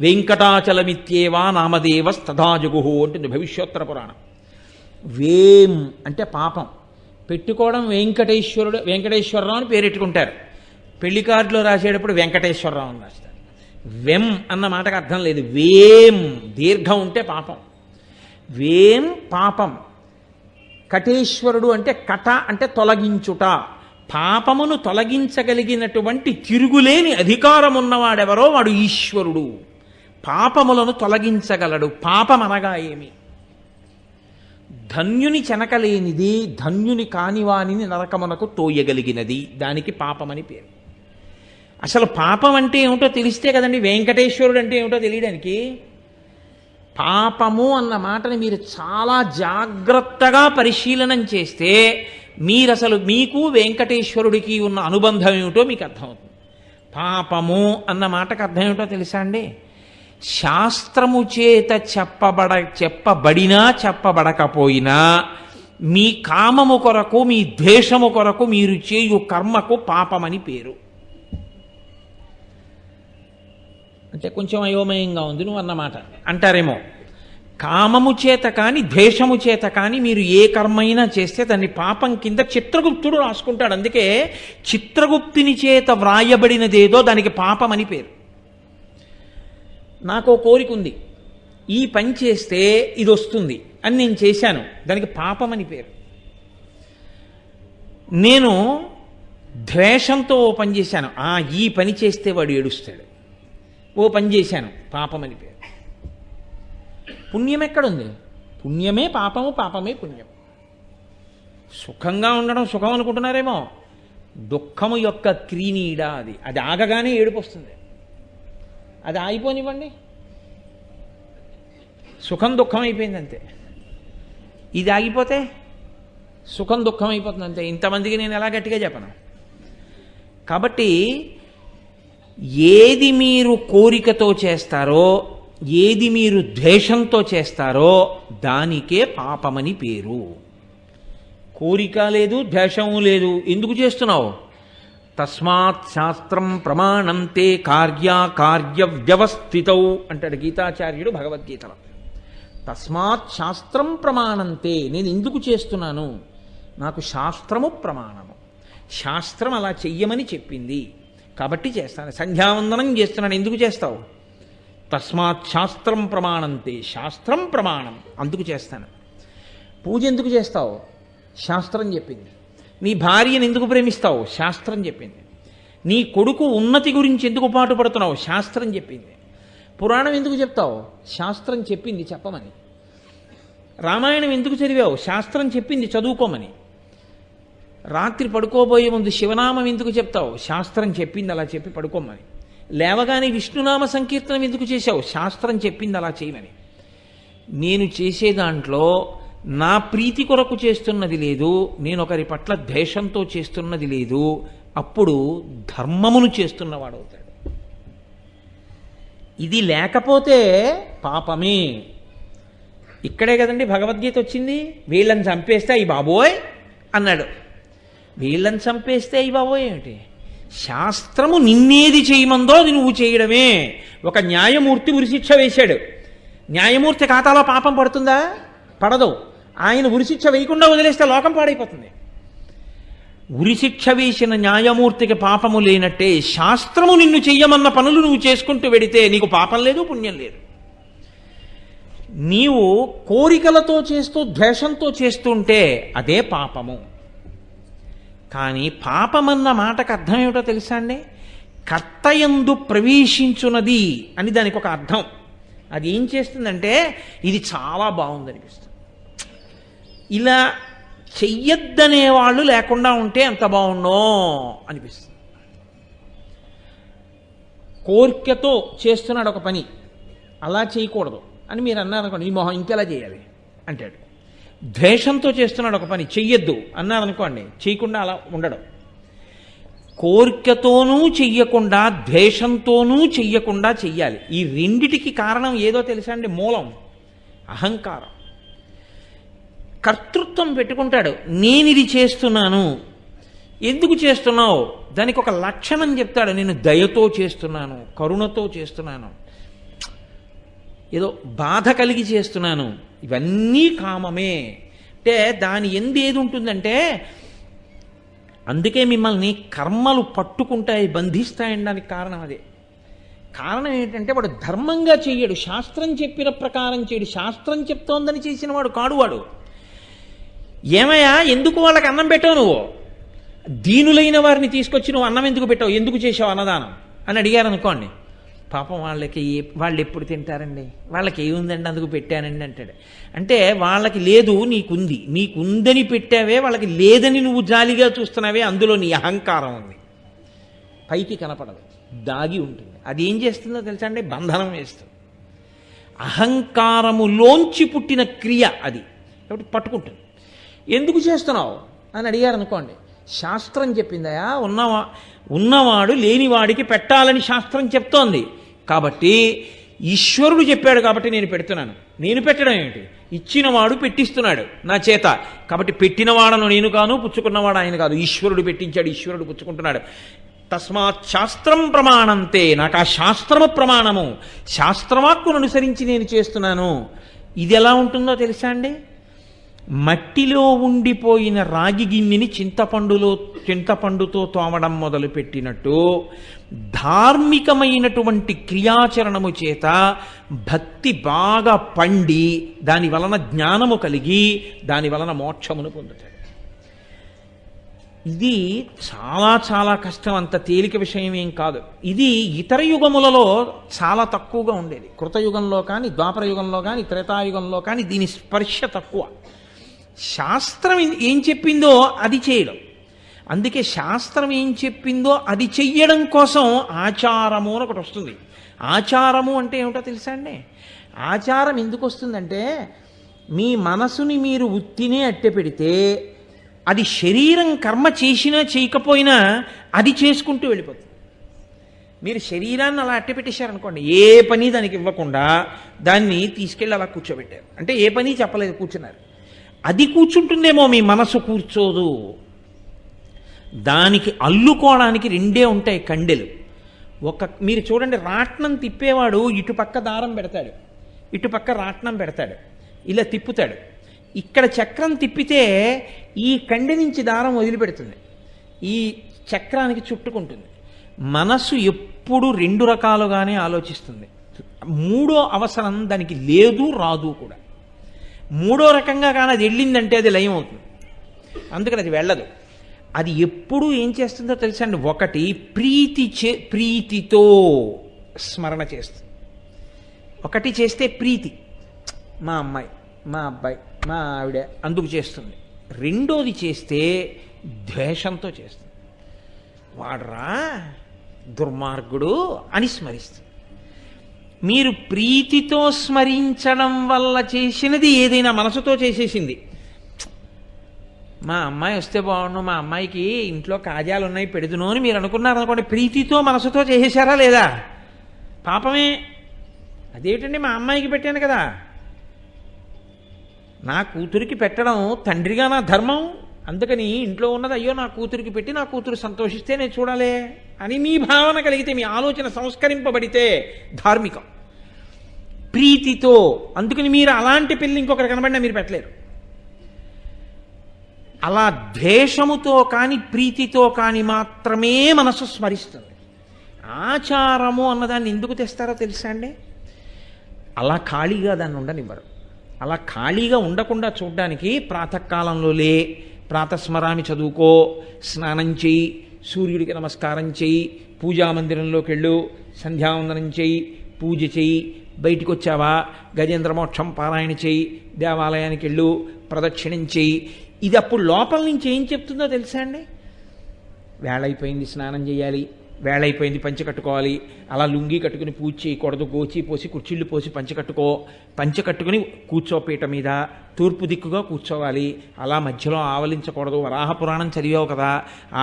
వెంకటాచలమిత్యేవా నామదేవస్తథాజగుహు అంటుంది భవిష్యోత్తర పురాణం. వేం అంటే పాపం, పెట్టుకోవడం వెంకటేశ్వరుడు, వెంకటేశ్వరరావు అని పేరెట్టుకుంటారు. పెళ్లి కార్డులో రాసేటప్పుడు వెంకటేశ్వరరావు అని రాస్తారు. వెం అన్న మాటకు అర్థం లేదు. వేం దీర్ఘం ఉంటే పాపం. వేం పాపం. కటేశ్వరుడు అంటే కట అంటే తొలగించుట. పాపమును తొలగించగలిగినటువంటి తిరుగులేని అధికారం ఉన్నవాడెవరో వాడు ఈశ్వరుడు. పాపములను తొలగించగలడు. పాపం అనగా ఏమి? ధన్యుని చెనకలేనిది, ధన్యుని కానివానిని నరకమునకు తోయగలిగినది, దానికి పాపమని పేరు. అసలు పాపం అంటే ఏమిటో తెలిస్తే కదండి వెంకటేశ్వరుడు అంటే ఏమిటో తెలియడానికి. పాపము అన్న మాటని మీరు చాలా జాగ్రత్తగా పరిశీలనం చేస్తే మీరు అసలు మీకు వెంకటేశ్వరుడికి ఉన్న అనుబంధం ఏమిటో మీకు అర్థమవుతుంది. పాపము అన్న మాటకు అర్థం ఏమిటో తెలుసా అండి? శాస్త్రము చేత చెప్పబడినా చెప్పబడకపోయినా మీ కామము కొరకు, మీ ద్వేషము కొరకు మీరు చేయు కర్మకు పాపమని పేరు. అంటే కొంచెం అయోమయంగా ఉంది నువ్వు అన్నమాట అంటారేమో. కామము చేత కానీ ద్వేషము చేత కానీ మీరు ఏ కర్మైనా చేస్తే దాన్ని పాపం కింద చిత్రగుప్తుడు రాసుకుంటాడు. అందుకే చిత్రగుప్తుని చేత వ్రాయబడినదేదో దానికి పాపమని పేరు. నాకు కోరిక ఉంది, ఈ పని చేస్తే ఇది వస్తుంది అని నేను చేశాను, దానికి పాపమని పేరు. నేను ద్వేషంతో ఓ పని చేశాను, ఈ పని చేస్తే వాడు ఏడుస్తాడు, ఓ పని చేశాను, పాపమని పేరు. పుణ్యం ఎక్కడుంది? పుణ్యమే పాపము, పాపమే పుణ్యం. సుఖంగా ఉండడం సుఖం అనుకుంటున్నారేమో, దుఃఖము యొక్క క్రీనీడ అది. అది ఆగగానే ఏడుపు వస్తుంది. అది ఆగిపోనివ్వండి, సుఖం దుఃఖం అయిపోయింది అంతే. ఇది ఆగిపోతే సుఖం దుఃఖం అయిపోతుంది అంతే. ఇంతమందికి నేను ఎలా గట్టిగా చెప్పను. కాబట్టి ఏది మీరు కోరికతో చేస్తారో, ఏది మీరు ద్వేషంతో చేస్తారో దానికే పాపమని పేరు. కోరిక లేదు, ద్వేషము లేదు, ఎందుకు చేస్తున్నావు? తస్మాత్ శాస్త్రం ప్రమాణంతే కార్యాకార్య వ్యవస్థితౌ అంటాడు గీతాచార్యుడు భగవద్గీతలో. తస్మాత్ శాస్త్రం ప్రమాణంతే, నేను ఎందుకు చేస్తున్నాను? నాకు శాస్త్రము ప్రమాణము. శాస్త్రం అలా చెయ్యమని చెప్పింది కాబట్టి చేస్తాను. సంధ్యావందనం చేస్తున్నాను, ఎందుకు చేస్తావు? తస్మాత్ శాస్త్రం ప్రమాణంతే, శాస్త్రం ప్రమాణం, అందుకు చేస్తాను. పూజ ఎందుకు చేస్తావు? శాస్త్రం చెప్పింది. నీ భార్యను ఎందుకు ప్రేమిస్తావు? శాస్త్రం చెప్పింది. నీ కొడుకు ఉన్నతి గురించి ఎందుకు పాటుపడుతున్నావు? శాస్త్రం చెప్పింది. పురాణం ఎందుకు చెప్తావు? శాస్త్రం చెప్పింది చెప్పమని. రామాయణం ఎందుకు చదివావు? శాస్త్రం చెప్పింది చదువుకోమని. రాత్రి పడుకోబోయే ముందు శివనామం ఎందుకు చెప్తావు? శాస్త్రం చెప్పింది అలా చెప్పి పడుకోమని. లేవగానే విష్ణునామ సంకీర్తనం ఎందుకు చేశావు? శాస్త్రం చెప్పింది అలా చేయమని. నేను చేసే దాంట్లో నా ప్రీతి కొరకు చేస్తున్నది లేదు, నేను ఒకరి పట్ల ద్వేషంతో చేస్తున్నది లేదు. అప్పుడు ధర్మమును చేస్తున్నవాడవుతాడు. ఇది లేకపోతే పాపమే. ఇక్కడే కదండి భగవద్గీత వచ్చింది. వీళ్ళని చంపేస్తే అయ్యి బాబోయ్ అన్నాడు. వీళ్ళని చంపేస్తే అయ్యి బాబోయ్ ఏమిటి? శాస్త్రము నిన్నేది చేయమందో అది నువ్వు చేయడమే. ఒక న్యాయమూర్తి ఉరిశిక్ష వేశాడు. న్యాయమూర్తి ఖాతాలో పాపం పడుతుందా? పడదు. ఆయన ఉరిశిక్ష వేయకుండా వదిలేస్తే లోకం పాడైపోతుంది. ఉరిశిక్ష వేసిన న్యాయమూర్తికి పాపము లేనట్టే శాస్త్రము నిన్ను చెయ్యమన్న పనులు నువ్వు చేసుకుంటూ వెడితే నీకు పాపం లేదు, పుణ్యం లేదు. నీవు కోరికలతో చేస్తూ ద్వేషంతో చేస్తుంటే అదే పాపము. కానీ పాపమన్న మాటకు అర్థం ఏమిటో తెలుసా అండి? కర్తయందు ప్రవేశించున్నది అని దానికి ఒక అర్థం. అది ఏం చేస్తుందంటే ఇది చాలా బాగుందనిపిస్తుంది. ఇలా చెయ్యొద్దనే వాళ్ళు లేకుండా ఉంటే ఎంత బాగుండో అనిపిస్తుంది. కోరికతో చేస్తున్నాడు ఒక పని, అలా చేయకూడదు అని మీరు అన్నారనుకోండి, ఈ మొహం ఇంకెలా చేయాలి అంటాడు. ద్వేషంతో చేస్తున్నాడు ఒక పని, చెయ్యొద్దు అన్నారనుకోండి, చేయకుండా అలా ఉండడం. కోరికతోనూ చెయ్యకుండా ద్వేషంతోనూ చెయ్యకుండా చెయ్యాలి. ఈ రెండిటికి కారణం ఏదో తెలుసా అండి? మూలం అహంకారం. కర్తృత్వం పెట్టుకుంటాడు. నేను ఇది చేస్తున్నాను. ఎందుకు చేస్తున్నావు? దానికి ఒక లక్షణం చెప్తాడు. నేను దయతో చేస్తున్నాను, కరుణతో చేస్తున్నాను, ఏదో బాధ కలిగి చేస్తున్నాను. ఇవన్నీ కామమే. అంటే దాని ఎందు ఏది ఉంటుందంటే, అందుకే మిమ్మల్ని కర్మలు పట్టుకుంటాయి, బంధిస్తాయనడానికి కారణం అదే. కారణం ఏంటంటే వాడు ధర్మంగా చెయ్యడు, శాస్త్రం చెప్పిన ప్రకారం చేయడు. శాస్త్రం చెప్తోందని చేసిన వాడు కాడు వాడు. ఏమయ్యా ఎందుకు వాళ్ళకి అన్నం పెట్టావు? నువ్వు దీనులైన వారిని తీసుకొచ్చి నువ్వు అన్నం ఎందుకు పెట్టావు, ఎందుకు చేసావు అన్నదానం అని అడిగారు అనుకోండి. పాపం వాళ్ళు ఎప్పుడు తింటారండి, వాళ్ళకి ఏముందండి అందుకు పెట్టానండి అంటాడు. అంటే వాళ్ళకి లేదు, నీకుంది. నీకుందని పెట్టావే, వాళ్ళకి లేదని నువ్వు జాలిగా చూస్తున్నావే, అందులో నీ అహంకారం ఉంది. పైకి కనపడదు, దాగి ఉంటుంది. అది ఏం చేస్తుందో తెలుసా అండి? బంధనం వేస్తుంది. అహంకారములోంచి పుట్టిన క్రియ అది, కాబట్టి పట్టుకుంటుంది. ఎందుకు చేస్తున్నావు అని అడిగారు అనుకోండి, శాస్త్రం చెప్పిందయా, ఉన్నవాడు లేనివాడికి పెట్టాలని శాస్త్రం చెప్తోంది. కాబట్టి ఈశ్వరుడు చెప్పాడు కాబట్టి నేను పెడుతున్నాను. నేను పెట్టడం ఏమిటి? ఇచ్చినవాడు పెట్టిస్తున్నాడు నా చేత. కాబట్టి పెట్టినవాడను నేను కాను, పుచ్చుకున్నవాడు ఆయన కాదు. ఈశ్వరుడు పెట్టించాడు, ఈశ్వరుడు పుచ్చుకుంటున్నాడు. తస్మాత్ శాస్త్రం ప్రమాణంతే, నాకు ఆ శాస్త్రము ప్రమాణము. శాస్త్రవాక్కును అనుసరించి నేను చేస్తున్నాను. ఇది ఎలా ఉంటుందో తెలుసా అండి? మట్టిలో ఉండిపోయిన రాగి గిన్నెని చింతపండుతో తోమడం మొదలుపెట్టినట్టు ధార్మికమైనటువంటి క్రియాచరణము చేత భక్తి బాగా పండి దాని వలన జ్ఞానము కలిగి దాని వలన మోక్షమును పొందుతాడు. ఇది చాలా చాలా కష్టం, అంత తేలిక విషయం ఏం కాదు. ఇది ఇతర యుగములలో చాలా తక్కువగా ఉండేది. కృతయుగంలో కానీ, ద్వాపర యుగంలో కానీ, త్రేతాయుగంలో కానీ దీని స్పర్శ తక్కువ. శాస్త్రం ఏం చెప్పిందో అది చేయడం. అందుకే శాస్త్రం ఏం చెప్పిందో అది చెయ్యడం కోసం ఆచారము అని ఒకటి వస్తుంది. ఆచారము అంటే ఏమిటో తెలుసా అండి? ఆచారం ఎందుకు వస్తుందంటే, మీ మనసుని మీరు ఉత్తినే అట్టె పెడితే అది శరీరం కర్మ చేసినా చేయకపోయినా అది చేసుకుంటూ వెళ్ళిపోతుంది. మీరు శరీరాన్ని అలా అట్టి పెట్టేశారనుకోండి, ఏ పని దానికి ఇవ్వకుండా దాన్ని తీసుకెళ్ళి అలా కూర్చోబెట్టారు. అంటే ఏ పని చెప్పలేదు, కూర్చున్నారు. అది కూర్చుంటుందేమో, మీ మనసు కూర్చోదు. దానికి అల్లుకోవడానికి రెండే ఉంటాయి కండెలు. మీరు చూడండి, రాట్నం తిప్పేవాడు ఇటుపక్క దారం పెడతాడు, ఇటుపక్క రాట్నం పెడతాడు, ఇలా తిప్పుతాడు. ఇక్కడ చక్రం తిప్పితే ఈ కండె నుంచి దారం వదిలిపెడుతుంది, ఈ చక్రానికి చుట్టుకుంటుంది. మనసు ఎప్పుడు రెండు రకాలుగానే ఆలోచిస్తుంది. మూడో అవసరం దానికి లేదు, రాదు కూడా. మూడో రకంగా కానీ అది వెళ్ళిందంటే అది లయం అవుతుంది, అందుకని అది వెళ్ళదు. అది ఎప్పుడు ఏం చేస్తుందో తెలుసండి, ఒకటి ప్రీతితో స్మరణ చేస్తుంది. ఒకటి చేస్తే ప్రీతి, మా అమ్మాయి, మా అబ్బాయి, మా ఆవిడ, అందుకు చేస్తుంది. రెండోది చేస్తే ద్వేషంతో చేస్తుంది. వాడరా దుర్మార్గుడు అని స్మరిస్తుంది. మీరు ప్రీతితో స్మరించడం వల్ల చేసినది ఏదైనా మనసుతో చేసేసింది. మా అమ్మాయి వస్తే బాగుండు, మా అమ్మాయికి ఇంట్లో కాజాలు ఉన్నాయి పెడుదును అని మీరు అనుకున్నారనుకోండి, ప్రీతితో మనసుతో చేసేశారా లేదా? పాపమే. అదేమిటండి, మా అమ్మాయికి పెట్టాను కదా, నా కూతురికి పెట్టడం తండ్రిగా నా ధర్మం, అందుకని ఇంట్లో ఉన్నది అయ్యో నా కూతురికి పెట్టి నా కూతురు సంతోషిస్తే నేను చూడాలే అని మీ భావన కలిగితే, మీ ఆలోచన సంస్కరింపబడితే ధార్మికం. ప్రీతితో, అందుకని మీరు అలాంటి పిల్లి ఇంకొకరు కనబడినా మీరు పెట్టలేరు. అలా ద్వేషముతో కానీ ప్రీతితో కానీ మాత్రమే మనసు స్మరిస్తుంది. ఆచారము అన్నదాన్ని ఎందుకు తెస్తారో తెలుసా అండి? అలా ఖాళీగా దాన్ని ఉండనివ్వరు. అలా ఖాళీగా ఉండకుండా చూడ్డానికి ప్రాతకాలంలో ప్రాతస్మరామి చదువుకో, స్నానం చేయి, సూర్యుడికి నమస్కారం చేయి, పూజామందిరంలోకి వెళ్ళు, సంధ్యావందనం చేయి, పూజ చేయి, బయటికి వచ్చావా గజేంద్రమోక్షం పారాయణ చేయి, దేవాలయానికి వెళ్ళు, ప్రదక్షిణం చేయి. ఇది అప్పుడు లోపల నుంచి ఏం చెప్తుందో తెలుసా అండి? వేళైపోయింది, స్నానం చేయాలి, వేళైపోయింది, పంచె కట్టుకోవాలి, అలా లుంగి కట్టుకుని పూజ చేయకూడదు, గోచి పోసి కుర్చీళ్ళు పోసి పంచె కట్టుకుని కూర్చోపీట మీద తూర్పు దిక్కుగా కూర్చోవాలి, అలా మధ్యలో ఆవలించకూడదు. వరాహపురాణం చదివావు కదా,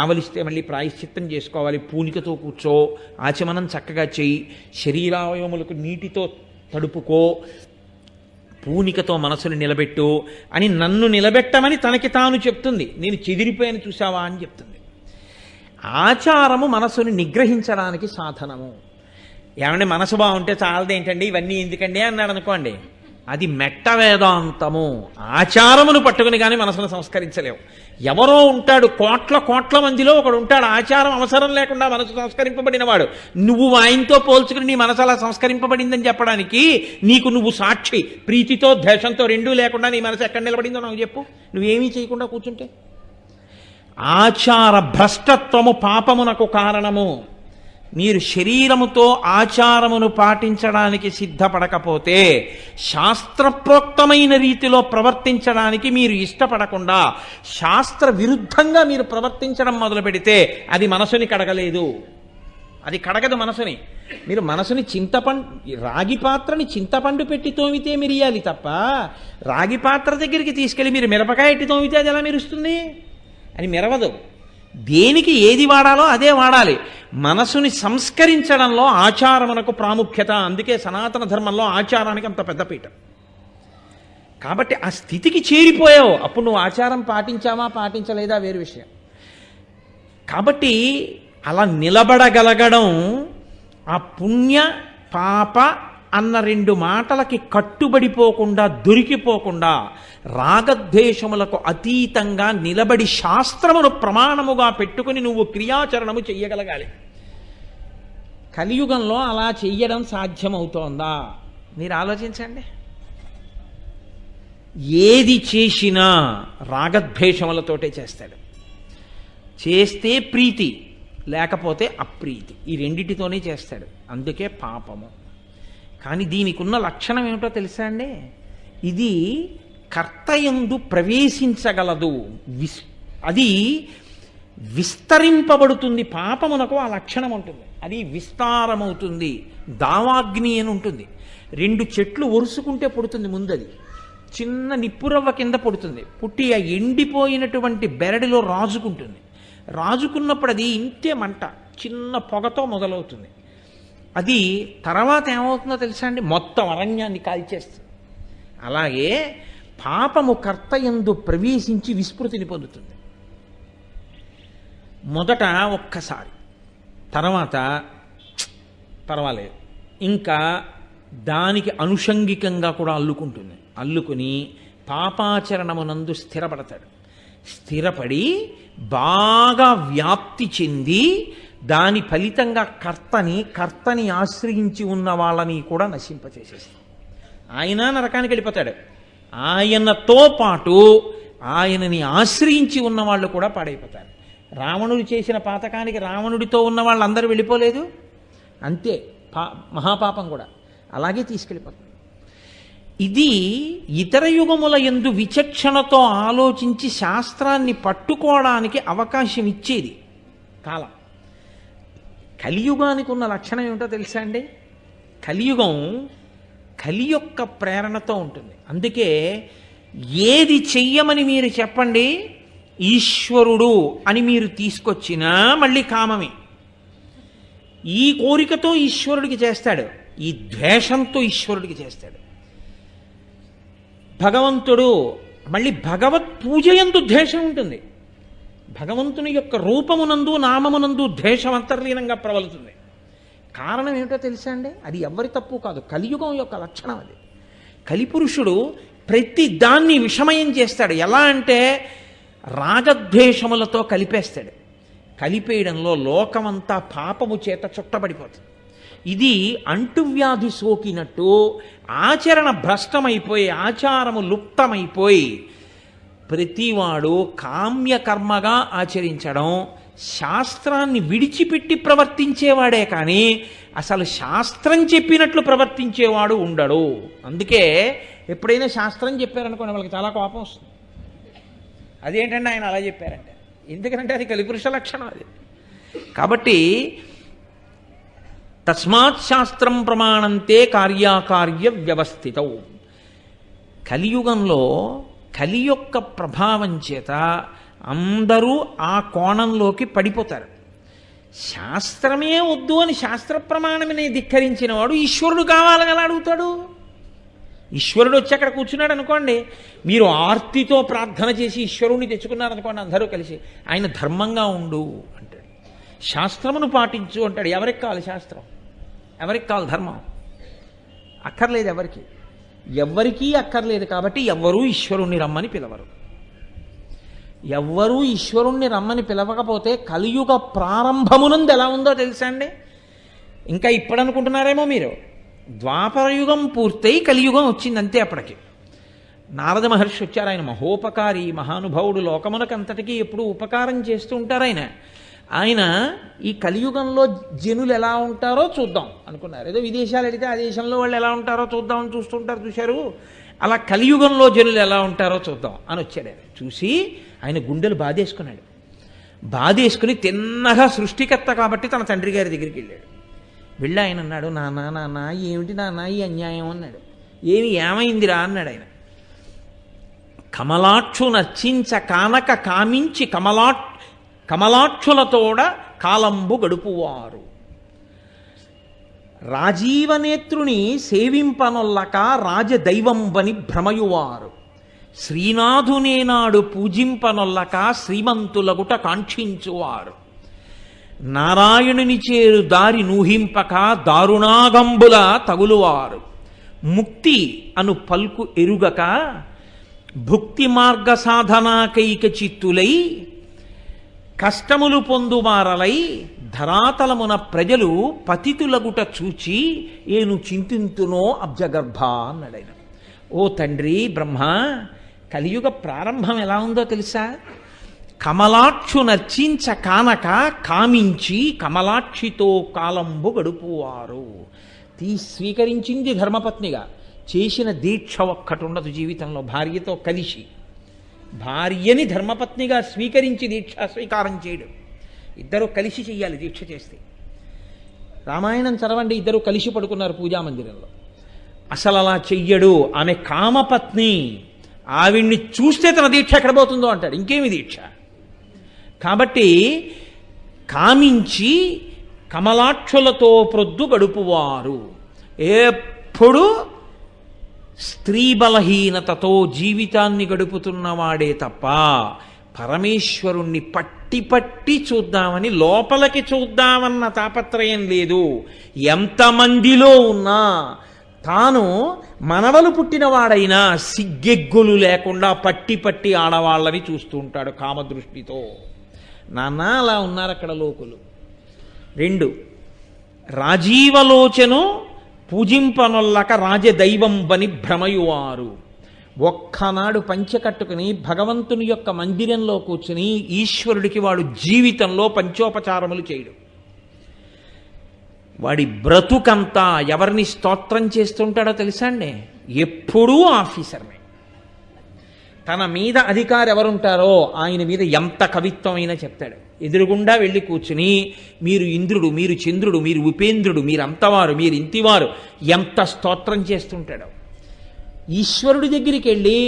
ఆవలిస్తే మళ్ళీ ప్రాయశ్చిత్తం చేసుకోవాలి, పూనికతో కూర్చో, ఆచమనం చక్కగా చేయి, శరీరావయవములకు నీటితో తడుపుకో, పూనికతో మనసుని నిలబెట్టు అని నన్ను నిలబెట్టమని తనకి తాను చెప్తుంది. నేను చెదిరిపోయాను చూసావా అని చెప్తుంది. ఆచారము మనసుని నిగ్రహించడానికి సాధనము. ఏమంటే మనసు బాగుంటే చాలదేంటండి ఇవన్నీ ఎందుకండి అన్నాడు అనుకోండి, అది మెట్ట వేదాంతము. ఆచారమును పట్టుకుని కానీ మనసును సంస్కరించలేవు. ఎవరో ఉంటాడు, కోట్ల మందిలో ఒకడు ఉంటాడు, ఆచారం అవసరం లేకుండా మనసు సంస్కరింపబడినవాడు. నువ్వు ఆయనతో పోల్చుకుని నీ మనసు అలా సంస్కరింపబడిందని చెప్పడానికి నీకు నువ్వు సాక్షి. ప్రీతితో ద్వేషంతో రెండూ లేకుండా నీ మనసు ఎక్కడ నిలబడిందో నాకు చెప్పు, నువ్వేమీ చేయకుండా కూర్చుంటే. ఆచార భ్రష్టత్వము పాపమునకు కారణము. మీరు శరీరముతో ఆచారమును పాటించడానికి సిద్ధపడకపోతే, శాస్త్రప్రోక్తమైన రీతిలో ప్రవర్తించడానికి మీరు ఇష్టపడకుండా శాస్త్ర విరుద్ధంగా మీరు ప్రవర్తించడం మొదలు పెడితే అది మనసుని కడగలేదు, అది కడగదు మనసుని. మీరు మనసుని రాగి పాత్రని చింతపండు పెట్టి తోమితే మిరియాలి తప్ప, రాగి పాత్ర దగ్గరికి తీసుకెళ్ళి మీరు మిరపకాయ ఎట్టి తోమితే అది ఎలా మెరుస్తుంది? అని మెరవదు. దేనికి ఏది వాడాలో అదే వాడాలి. మనసుని సంస్కరించడంలో ఆచారమునకు ప్రాముఖ్యత. అందుకే సనాతన ధర్మంలో ఆచారానికి అంత పెద్దపీట. కాబట్టి ఆ స్థితికి చేరిపోయావు, అప్పుడు నువ్వు ఆచారం పాటించామా పాటించలేదా వేరు విషయం. కాబట్టి అలా నిలబడగలగడం ఆ పుణ్య పాప అన్న రెండు మాటలకి కట్టుబడిపోకుండా, దొరికిపోకుండా, రాగద్వేషములకు అతీతంగా నిలబడి శాస్త్రమును ప్రమాణముగా పెట్టుకుని నువ్వు క్రియాచరణము చెయ్యగలగాలి. కలియుగంలో అలా చెయ్యడం సాధ్యమవుతోందా? మీరు ఆలోచించండి. ఏది చేసినా రాగద్వేషములతోటే చేస్తాడు. చేస్తే ప్రీతి, లేకపోతే అప్రీతి, ఈ రెండిటితోనే చేస్తాడు. అందుకే పాపము. కానీ దీనికి ఉన్న లక్షణం ఏమిటో తెలుసా అండి? ఇది కర్తయందు ప్రవేశించగలదు, అది విస్తరింపబడుతుంది. పాపమునకు ఆ లక్షణం ఉంటుంది, అది విస్తారమవుతుంది. దావాగ్ని అని ఉంటుంది. రెండు చెట్లు ఒరుసుకుంటే పుడుతుంది ముందది, చిన్న నిప్పురవ్వ కింద పుడుతుంది. పుట్టి ఆ ఎండిపోయినటువంటి బెరడిలో రాజుకుంటుంది. రాజుకున్నప్పుడు అది ఇంతే మంట, చిన్న పొగతో మొదలవుతుంది. అది తర్వాత ఏమవుతుందో తెలుసా అండి, మొత్తం అరణ్యాన్ని కాల్చేస్తుంది. అలాగే పాపము కర్తయందు ప్రవేశించి విస్మృతిని పొందుతుంది. మొదట ఒక్కసారి, తర్వాత పర్వాలేదు, ఇంకా దానికి అనుషంగికంగా కూడా అల్లుకుంటుంది. అల్లుకుని పాపాచరణమునందు స్థిరపడతాడు. స్థిరపడి బాగా వ్యాప్తి చెంది దాని ఫలితంగా కర్తని ఆశ్రయించి ఉన్న వాళ్ళని కూడా నశింపచేసేస్తాడు. ఆయన నరకానికి వెళ్ళిపోతాడు. ఆయనతో పాటు ఆయనని ఆశ్రయించి ఉన్న వాళ్ళు కూడా పాడైపోతారు. రావణుడు చేసిన పాతకానికి రావణుడితో ఉన్న వాళ్ళందరూ వెళ్ళిపోలేదు, అంతే. మహాపాపం కూడా అలాగే తీసుకెళ్ళిపోతుంది. ఇది ఇతర యుగముల యందు విచక్షణతో ఆలోచించి శాస్త్రాన్ని పట్టుకోవడానికి అవకాశం ఇచ్చేది కాలం. కలియుగానికి ఉన్న లక్షణం ఏమిటో తెలుసా అండి? కలియుగం కలి యొక్క ప్రేరణతో ఉంటుంది. అందుకే ఏది చెయ్యమని మీరు చెప్పండి, ఈశ్వరుడు అని మీరు తీసుకొచ్చినా మళ్ళీ కామమే. ఈ కోరికతో ఈశ్వరుడికి చేస్తాడు, ఈ ద్వేషంతో ఈశ్వరుడికి చేస్తాడు. భగవంతుడు మళ్ళీ భగవత్ పూజ యందు ద్వేషం ఉంటుంది. భగవంతుని యొక్క రూపమునందు నామమునందు ద్వేషం అంతర్లీనంగా ప్రబలుతుంది. కారణం ఏమిటో తెలుసా అండి? అది ఎవరి తప్పు కాదు, కలియుగం యొక్క లక్షణం అది. కలిపురుషుడు ప్రతి దాన్ని విషమయం చేస్తాడు. ఎలా అంటే రాగద్వేషములతో కలిపేస్తాడు. కలిపేయడంలో లోకమంతా పాపము చేత చుట్టబడిపోతుంది. ఇది అంటువ్యాధి సోకినట్టు ఆచరణ భ్రష్టమైపోయి, ఆచారము లుప్తమైపోయి ప్రతివాడు కామ్యకర్మగా ఆచరించడం, శాస్త్రాన్ని విడిచిపెట్టి ప్రవర్తించేవాడే కానీ అసలు శాస్త్రం చెప్పినట్లు ప్రవర్తించేవాడు ఉండడు. అందుకే ఎప్పుడైనా శాస్త్రం చెప్పారనుకోండి వాళ్ళకి చాలా కోపం వస్తుంది. అదేంటంటే ఆయన అలా చెప్పారంటే, ఎందుకంటే అది కలిపురుష లక్షణం అది. కాబట్టి తస్మాత్ శాస్త్రం ప్రమాణంతే కార్యాకార్య వ్యవస్థితం. కలియుగంలో కలి యొక్క ప్రభావం చేత అందరూ ఆ కోణంలోకి పడిపోతారు. శాస్త్రమే వద్దు అని శాస్త్ర ప్రమాణమని ధిక్కరించిన వాడు ఈశ్వరుడు కావాలని ఎలా అడుగుతాడు? ఈశ్వరుడు వచ్చి అక్కడ కూర్చున్నాడు అనుకోండి, మీరు ఆర్తితో ప్రార్థన చేసి ఈశ్వరుణ్ణి తెచ్చుకున్నారనుకోండి అందరూ కలిసి, ఆయన ధర్మంగా ఉండు అంటాడు, శాస్త్రమును పాటించు అంటాడు. ఎవరికి కావాలి శాస్త్రం? ఎవరికి కావాలి ధర్మం? అక్కర్లేదు ఎవరికి, ఎవ్వరికీ అక్కర్లేదు. కాబట్టి ఎవ్వరూ ఈశ్వరుణ్ణి రమ్మని పిలవరు. ఎవ్వరూ ఈశ్వరుణ్ణి రమ్మని పిలవకపోతే కలియుగ ప్రారంభమునందు ఎలా ఉందో తెలుసా అండి? ఇంకా ఇప్పుడు అనుకుంటున్నారేమో మీరు, ద్వాపరయుగం పూర్తయి కలియుగం వచ్చింది అంతే. అప్పటికి నారద మహర్షి వచ్చారు. ఆయన మహోపకారి, మహానుభావుడు, లోకమునకంతటికీ ఎప్పుడు ఉపకారం చేస్తూ ఉంటారు ఆయన. ఆయన ఈ కలియుగంలో జనులు ఎలా ఉంటారో చూద్దాం అనుకున్నారు. ఏదో విదేశాలు వెళితే ఆ దేశంలో వాళ్ళు ఎలా ఉంటారో చూద్దామని చూస్తుంటారు, చూశారు. అలా కలియుగంలో జనులు ఎలా ఉంటారో చూద్దాం అని వచ్చాడు. ఆయన చూసి ఆయన గుండెలు బాధేసుకున్నాడు. బాధేసుకుని తిన్నగా సృష్టికర్త కాబట్టి తన తండ్రి గారి దగ్గరికి వెళ్ళాడు. వెళ్ళి ఆయన అన్నాడు, నాన్న ఏమిటి నాన్న ఈ అన్యాయం అన్నాడు. ఏమైందిరా అన్నాడు ఆయన. కమలాక్షు నర్చించ కానక కామించి కమలాక్షులతోడ కాలంబు గడుపువారు, రాజీవనేత్రుని సేవింపనొల్లక రాజదైవంబని భ్రమయువారు, శ్రీనాథునేనాడు పూజింపనొల్లక శ్రీమంతులగుట కాంక్షించువారు, నారాయణుని చేరు దారి నూహింపక దారుణాగంబుల తగులువారు, ముక్తి అను పల్కు ఎరుగక భుక్తి మార్గ సాధనాకైక చిత్తులై కష్టములు పొందువారలై ధరాతలమున ప్రజలు పతితులగుట చూచి ఏను చింతింతునో అబ్జగర్భ అన్నాడైన. ఓ తండ్రి బ్రహ్మ, కలియుగ ప్రారంభం ఎలా ఉందో తెలుసా? కమలాక్షు నర్చించ కానక కామించి కమలాక్షితో కాలంబు గడుపువారు. స్వీకరించింది ధర్మపత్నిగా, చేసిన దీక్ష ఒక్కటి ఉండదు జీవితంలో. భార్యతో కలిసి భార్యని ధర్మపత్నిగా స్వీకరించి దీక్ష స్వీకారం చేయడం, ఇద్దరు కలిసి చెయ్యాలి దీక్ష చేస్తే. రామాయణం చదవండి, ఇద్దరు కలిసి పడుకున్నారు పూజామందిరంలో. అసలు అలా చెయ్యడు, ఆమె కామపత్ని, ఆవిడ్ని చూస్తే తన దీక్ష ఎక్కడ పోతుందో అంటాడు, ఇంకేమి దీక్ష. కాబట్టి కామించి కమలాక్షులతో ప్రొద్దు గడుపువారు. ఎప్పుడు స్త్రీ బలహీనతతో జీవితాన్ని గడుపుతున్నవాడే తప్ప పరమేశ్వరుణ్ణి పట్టి పట్టి చూద్దామని, లోపలికి చూద్దామన్న తాపత్రయం లేదు. ఎంతమందిలో ఉన్నా తాను మనవలు పుట్టినవాడైనా సిగ్గెగ్గులు లేకుండా పట్టి పట్టి ఆడవాళ్ళని చూస్తూ ఉంటాడు కామదృష్టితో. నాన్న అలా ఉన్నారు అక్కడ లోకులు. 2 రాజీవలోచను పూజింపనొల్లక రాజదైవం బని భ్రమయువారు. ఒక్కనాడు పంచె కట్టుకుని భగవంతుని యొక్క మందిరంలో కూర్చుని ఈశ్వరుడికి వాడు జీవితంలో పంచోపచారములు చేయడు. వాడి బ్రతుకంతా ఎవరిని స్తోత్రం చేస్తుంటాడో తెలుసా అండి? ఎప్పుడూ ఆఫీసర్నే. తన మీద అధికారి ఎవరుంటారో ఆయన మీద ఎంత కవిత్వం అయినా చెప్తాడు. ఎదురుగుండా వెళ్ళి కూర్చుని మీరు ఇంద్రుడు, మీరు చంద్రుడు, మీరు ఉపేంద్రుడు, మీరు అంతవారు, మీరు ఇంతివారు, ఎంత స్తోత్రం చేస్తుంటాడు. ఈశ్వరుడి దగ్గరికి వెళ్ళి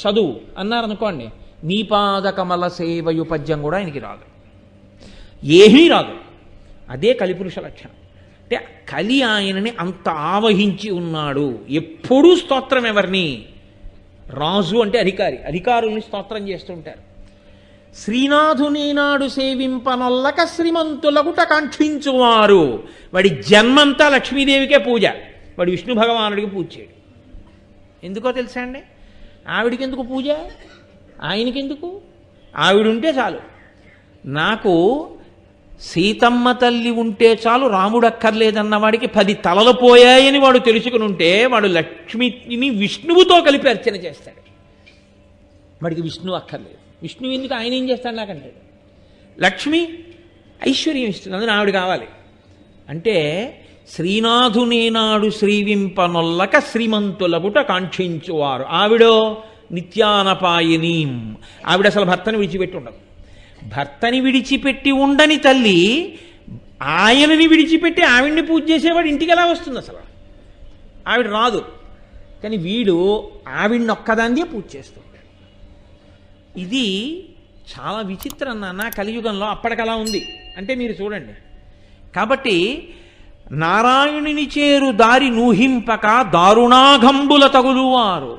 చదువు అన్నారనుకోండి, నీ పాద కమల సేవయు పద్యం కూడా ఆయనకి రాదు, ఏమీ రాదు. అదే కలిపురుష లక్షణం. అంటే కలి ఆయనని అంత ఆవహించి ఉన్నాడు. ఎప్పుడూ స్తోత్రం ఎవరిని? రాజు అంటే అధికారుల్ని స్తోత్రం చేస్తుంటారు. శ్రీనాథునేనాడు సేవింపనొల్లక శ్రీమంతులగుట కాంక్షించువారు. వాడి జన్మంతా లక్ష్మీదేవికే పూజ, వాడు విష్ణు భగవానుడికి పూజ చేయడు. ఎందుకో తెలుసా అండి? ఆవిడికి ఎందుకు పూజ, ఆయనకెందుకు? ఆవిడుంటే చాలు. నాకు సీతమ్మ తల్లి ఉంటే చాలు, రాముడు అక్కర్లేదన్న వాడికి 10 తలలు పోయాయని వాడు తెలుసుకుని ఉంటే వాడు లక్ష్మిని విష్ణువుతో కలిపి అర్చన చేస్తాడు. వాడికి విష్ణువు అక్కర్లేదు. విష్ణువు ఎందుకు, ఆయన ఏం చేస్తాడు నాకంటాడు. లక్ష్మి ఐశ్వర్యం ఇస్తుంది, అందులో ఆవిడ కావాలి. అంటే శ్రీనాథునేనాడు శ్రీవింపనొల్లక శ్రీమంతులగుట కాంక్షించువారు. ఆవిడో నిత్యానపాయనీం. ఆవిడ అసలు భర్తని విడిచిపెట్టి ఉండదు. భర్తని విడిచిపెట్టి ఉండని తల్లి ఆయనని విడిచిపెట్టి ఆవిడ్ని పూజ చేసేవాడు ఇంటికి ఎలా వస్తుంది? అసలు ఆవిడ రాదు. కానీ వీడు ఆవిడ్ని ఒక్కదాన్నే పూజ చేస్తుంటాడు. ఇది చాలా విచిత్రం నాన్న కలియుగంలో. అప్పటికలా ఉంది అంటే మీరు చూడండి. కాబట్టి నారాయణుని చేరు దారి నూహింపక దారుణాఘంబుల తగులువారు.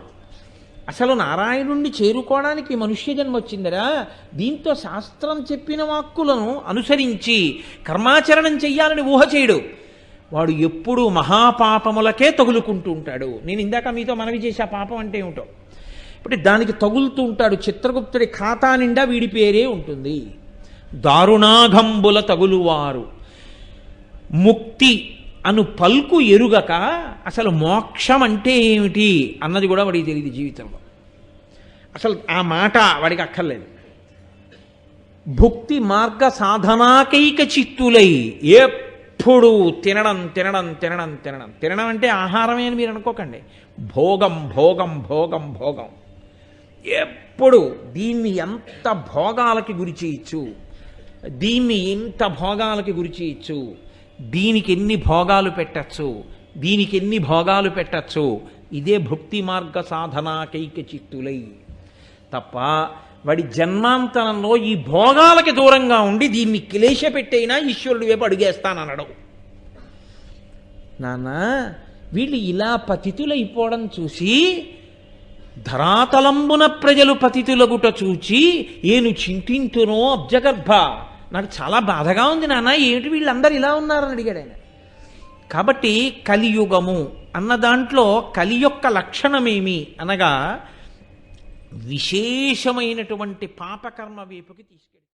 అసలు నారాయణుణ్ణి చేరుకోవడానికి మనుష్య జన్మ వచ్చిందరా? దీంతో శాస్త్రం చెప్పిన వాక్కులను అనుసరించి కర్మాచరణం చెయ్యాలని ఊహ చేయడు. వాడు ఎప్పుడూ మహాపాపములకే తగులుకుంటూ ఉంటాడు. నేను ఇందాక మీతో మనవి చేసే పాపం అంటే ఏమిటో. ఇప్పుడు దానికి తగులుతూ ఉంటాడు. చిత్రగుప్తుడి ఖాతా నిండా వీడి పేరే ఉంటుంది. దారుణాఘంబుల తగులువారు. ముక్తి అను పల్కు ఎరుగక అసలు మోక్షం అంటే ఏమిటి అన్నది కూడా వాడికి తెలియదు జీవితంలో. అసలు ఆ మాట వాడికి అక్కర్లేదు. భుక్తి మార్గ సాధనాకైక చిత్తులై ఎప్పుడు తినడం తినడం తినడం తినడం తినడం అంటే ఆహారమే అని మీరు అనుకోకండి. భోగం భోగం భోగం భోగం. ఎప్పుడు దీన్ని ఎంత భోగాలకి గురి చేయొచ్చు, దీన్ని ఎంత భోగాలకి గురి చేయొచ్చు, దీనికి ఎన్ని భోగాలు పెట్టచ్చు, దీనికి ఎన్ని భోగాలు పెట్టచ్చు. ఇదే భక్తి మార్గ సాధనాకైక చిత్తులై. తప్ప వాడి జన్మాంతరంలో ఈ భోగాలకి దూరంగా ఉండి దీన్ని క్లేశ పెట్టైనా ఈశ్వరుడి వైపు అడుగేస్తాననడం. నాన్న వీళ్ళు ఇలా పతితులైపోవడం చూసి ధరాతలంబున ప్రజలు పతితులగుట చూచి ఏను చింతింతునో అబ్జగర్భ. నాకు చాలా బాధగా ఉంది నాన్న, ఏమిటి వీళ్ళందరూ ఇలా ఉన్నారని అడిగాడు ఆయన. కాబట్టి కలియుగము అన్న దాంట్లో కలి యొక్క లక్షణమేమి అనగా విశేషమైనటువంటి పాపకర్మ వైపుకి తీసుకెళ్ళి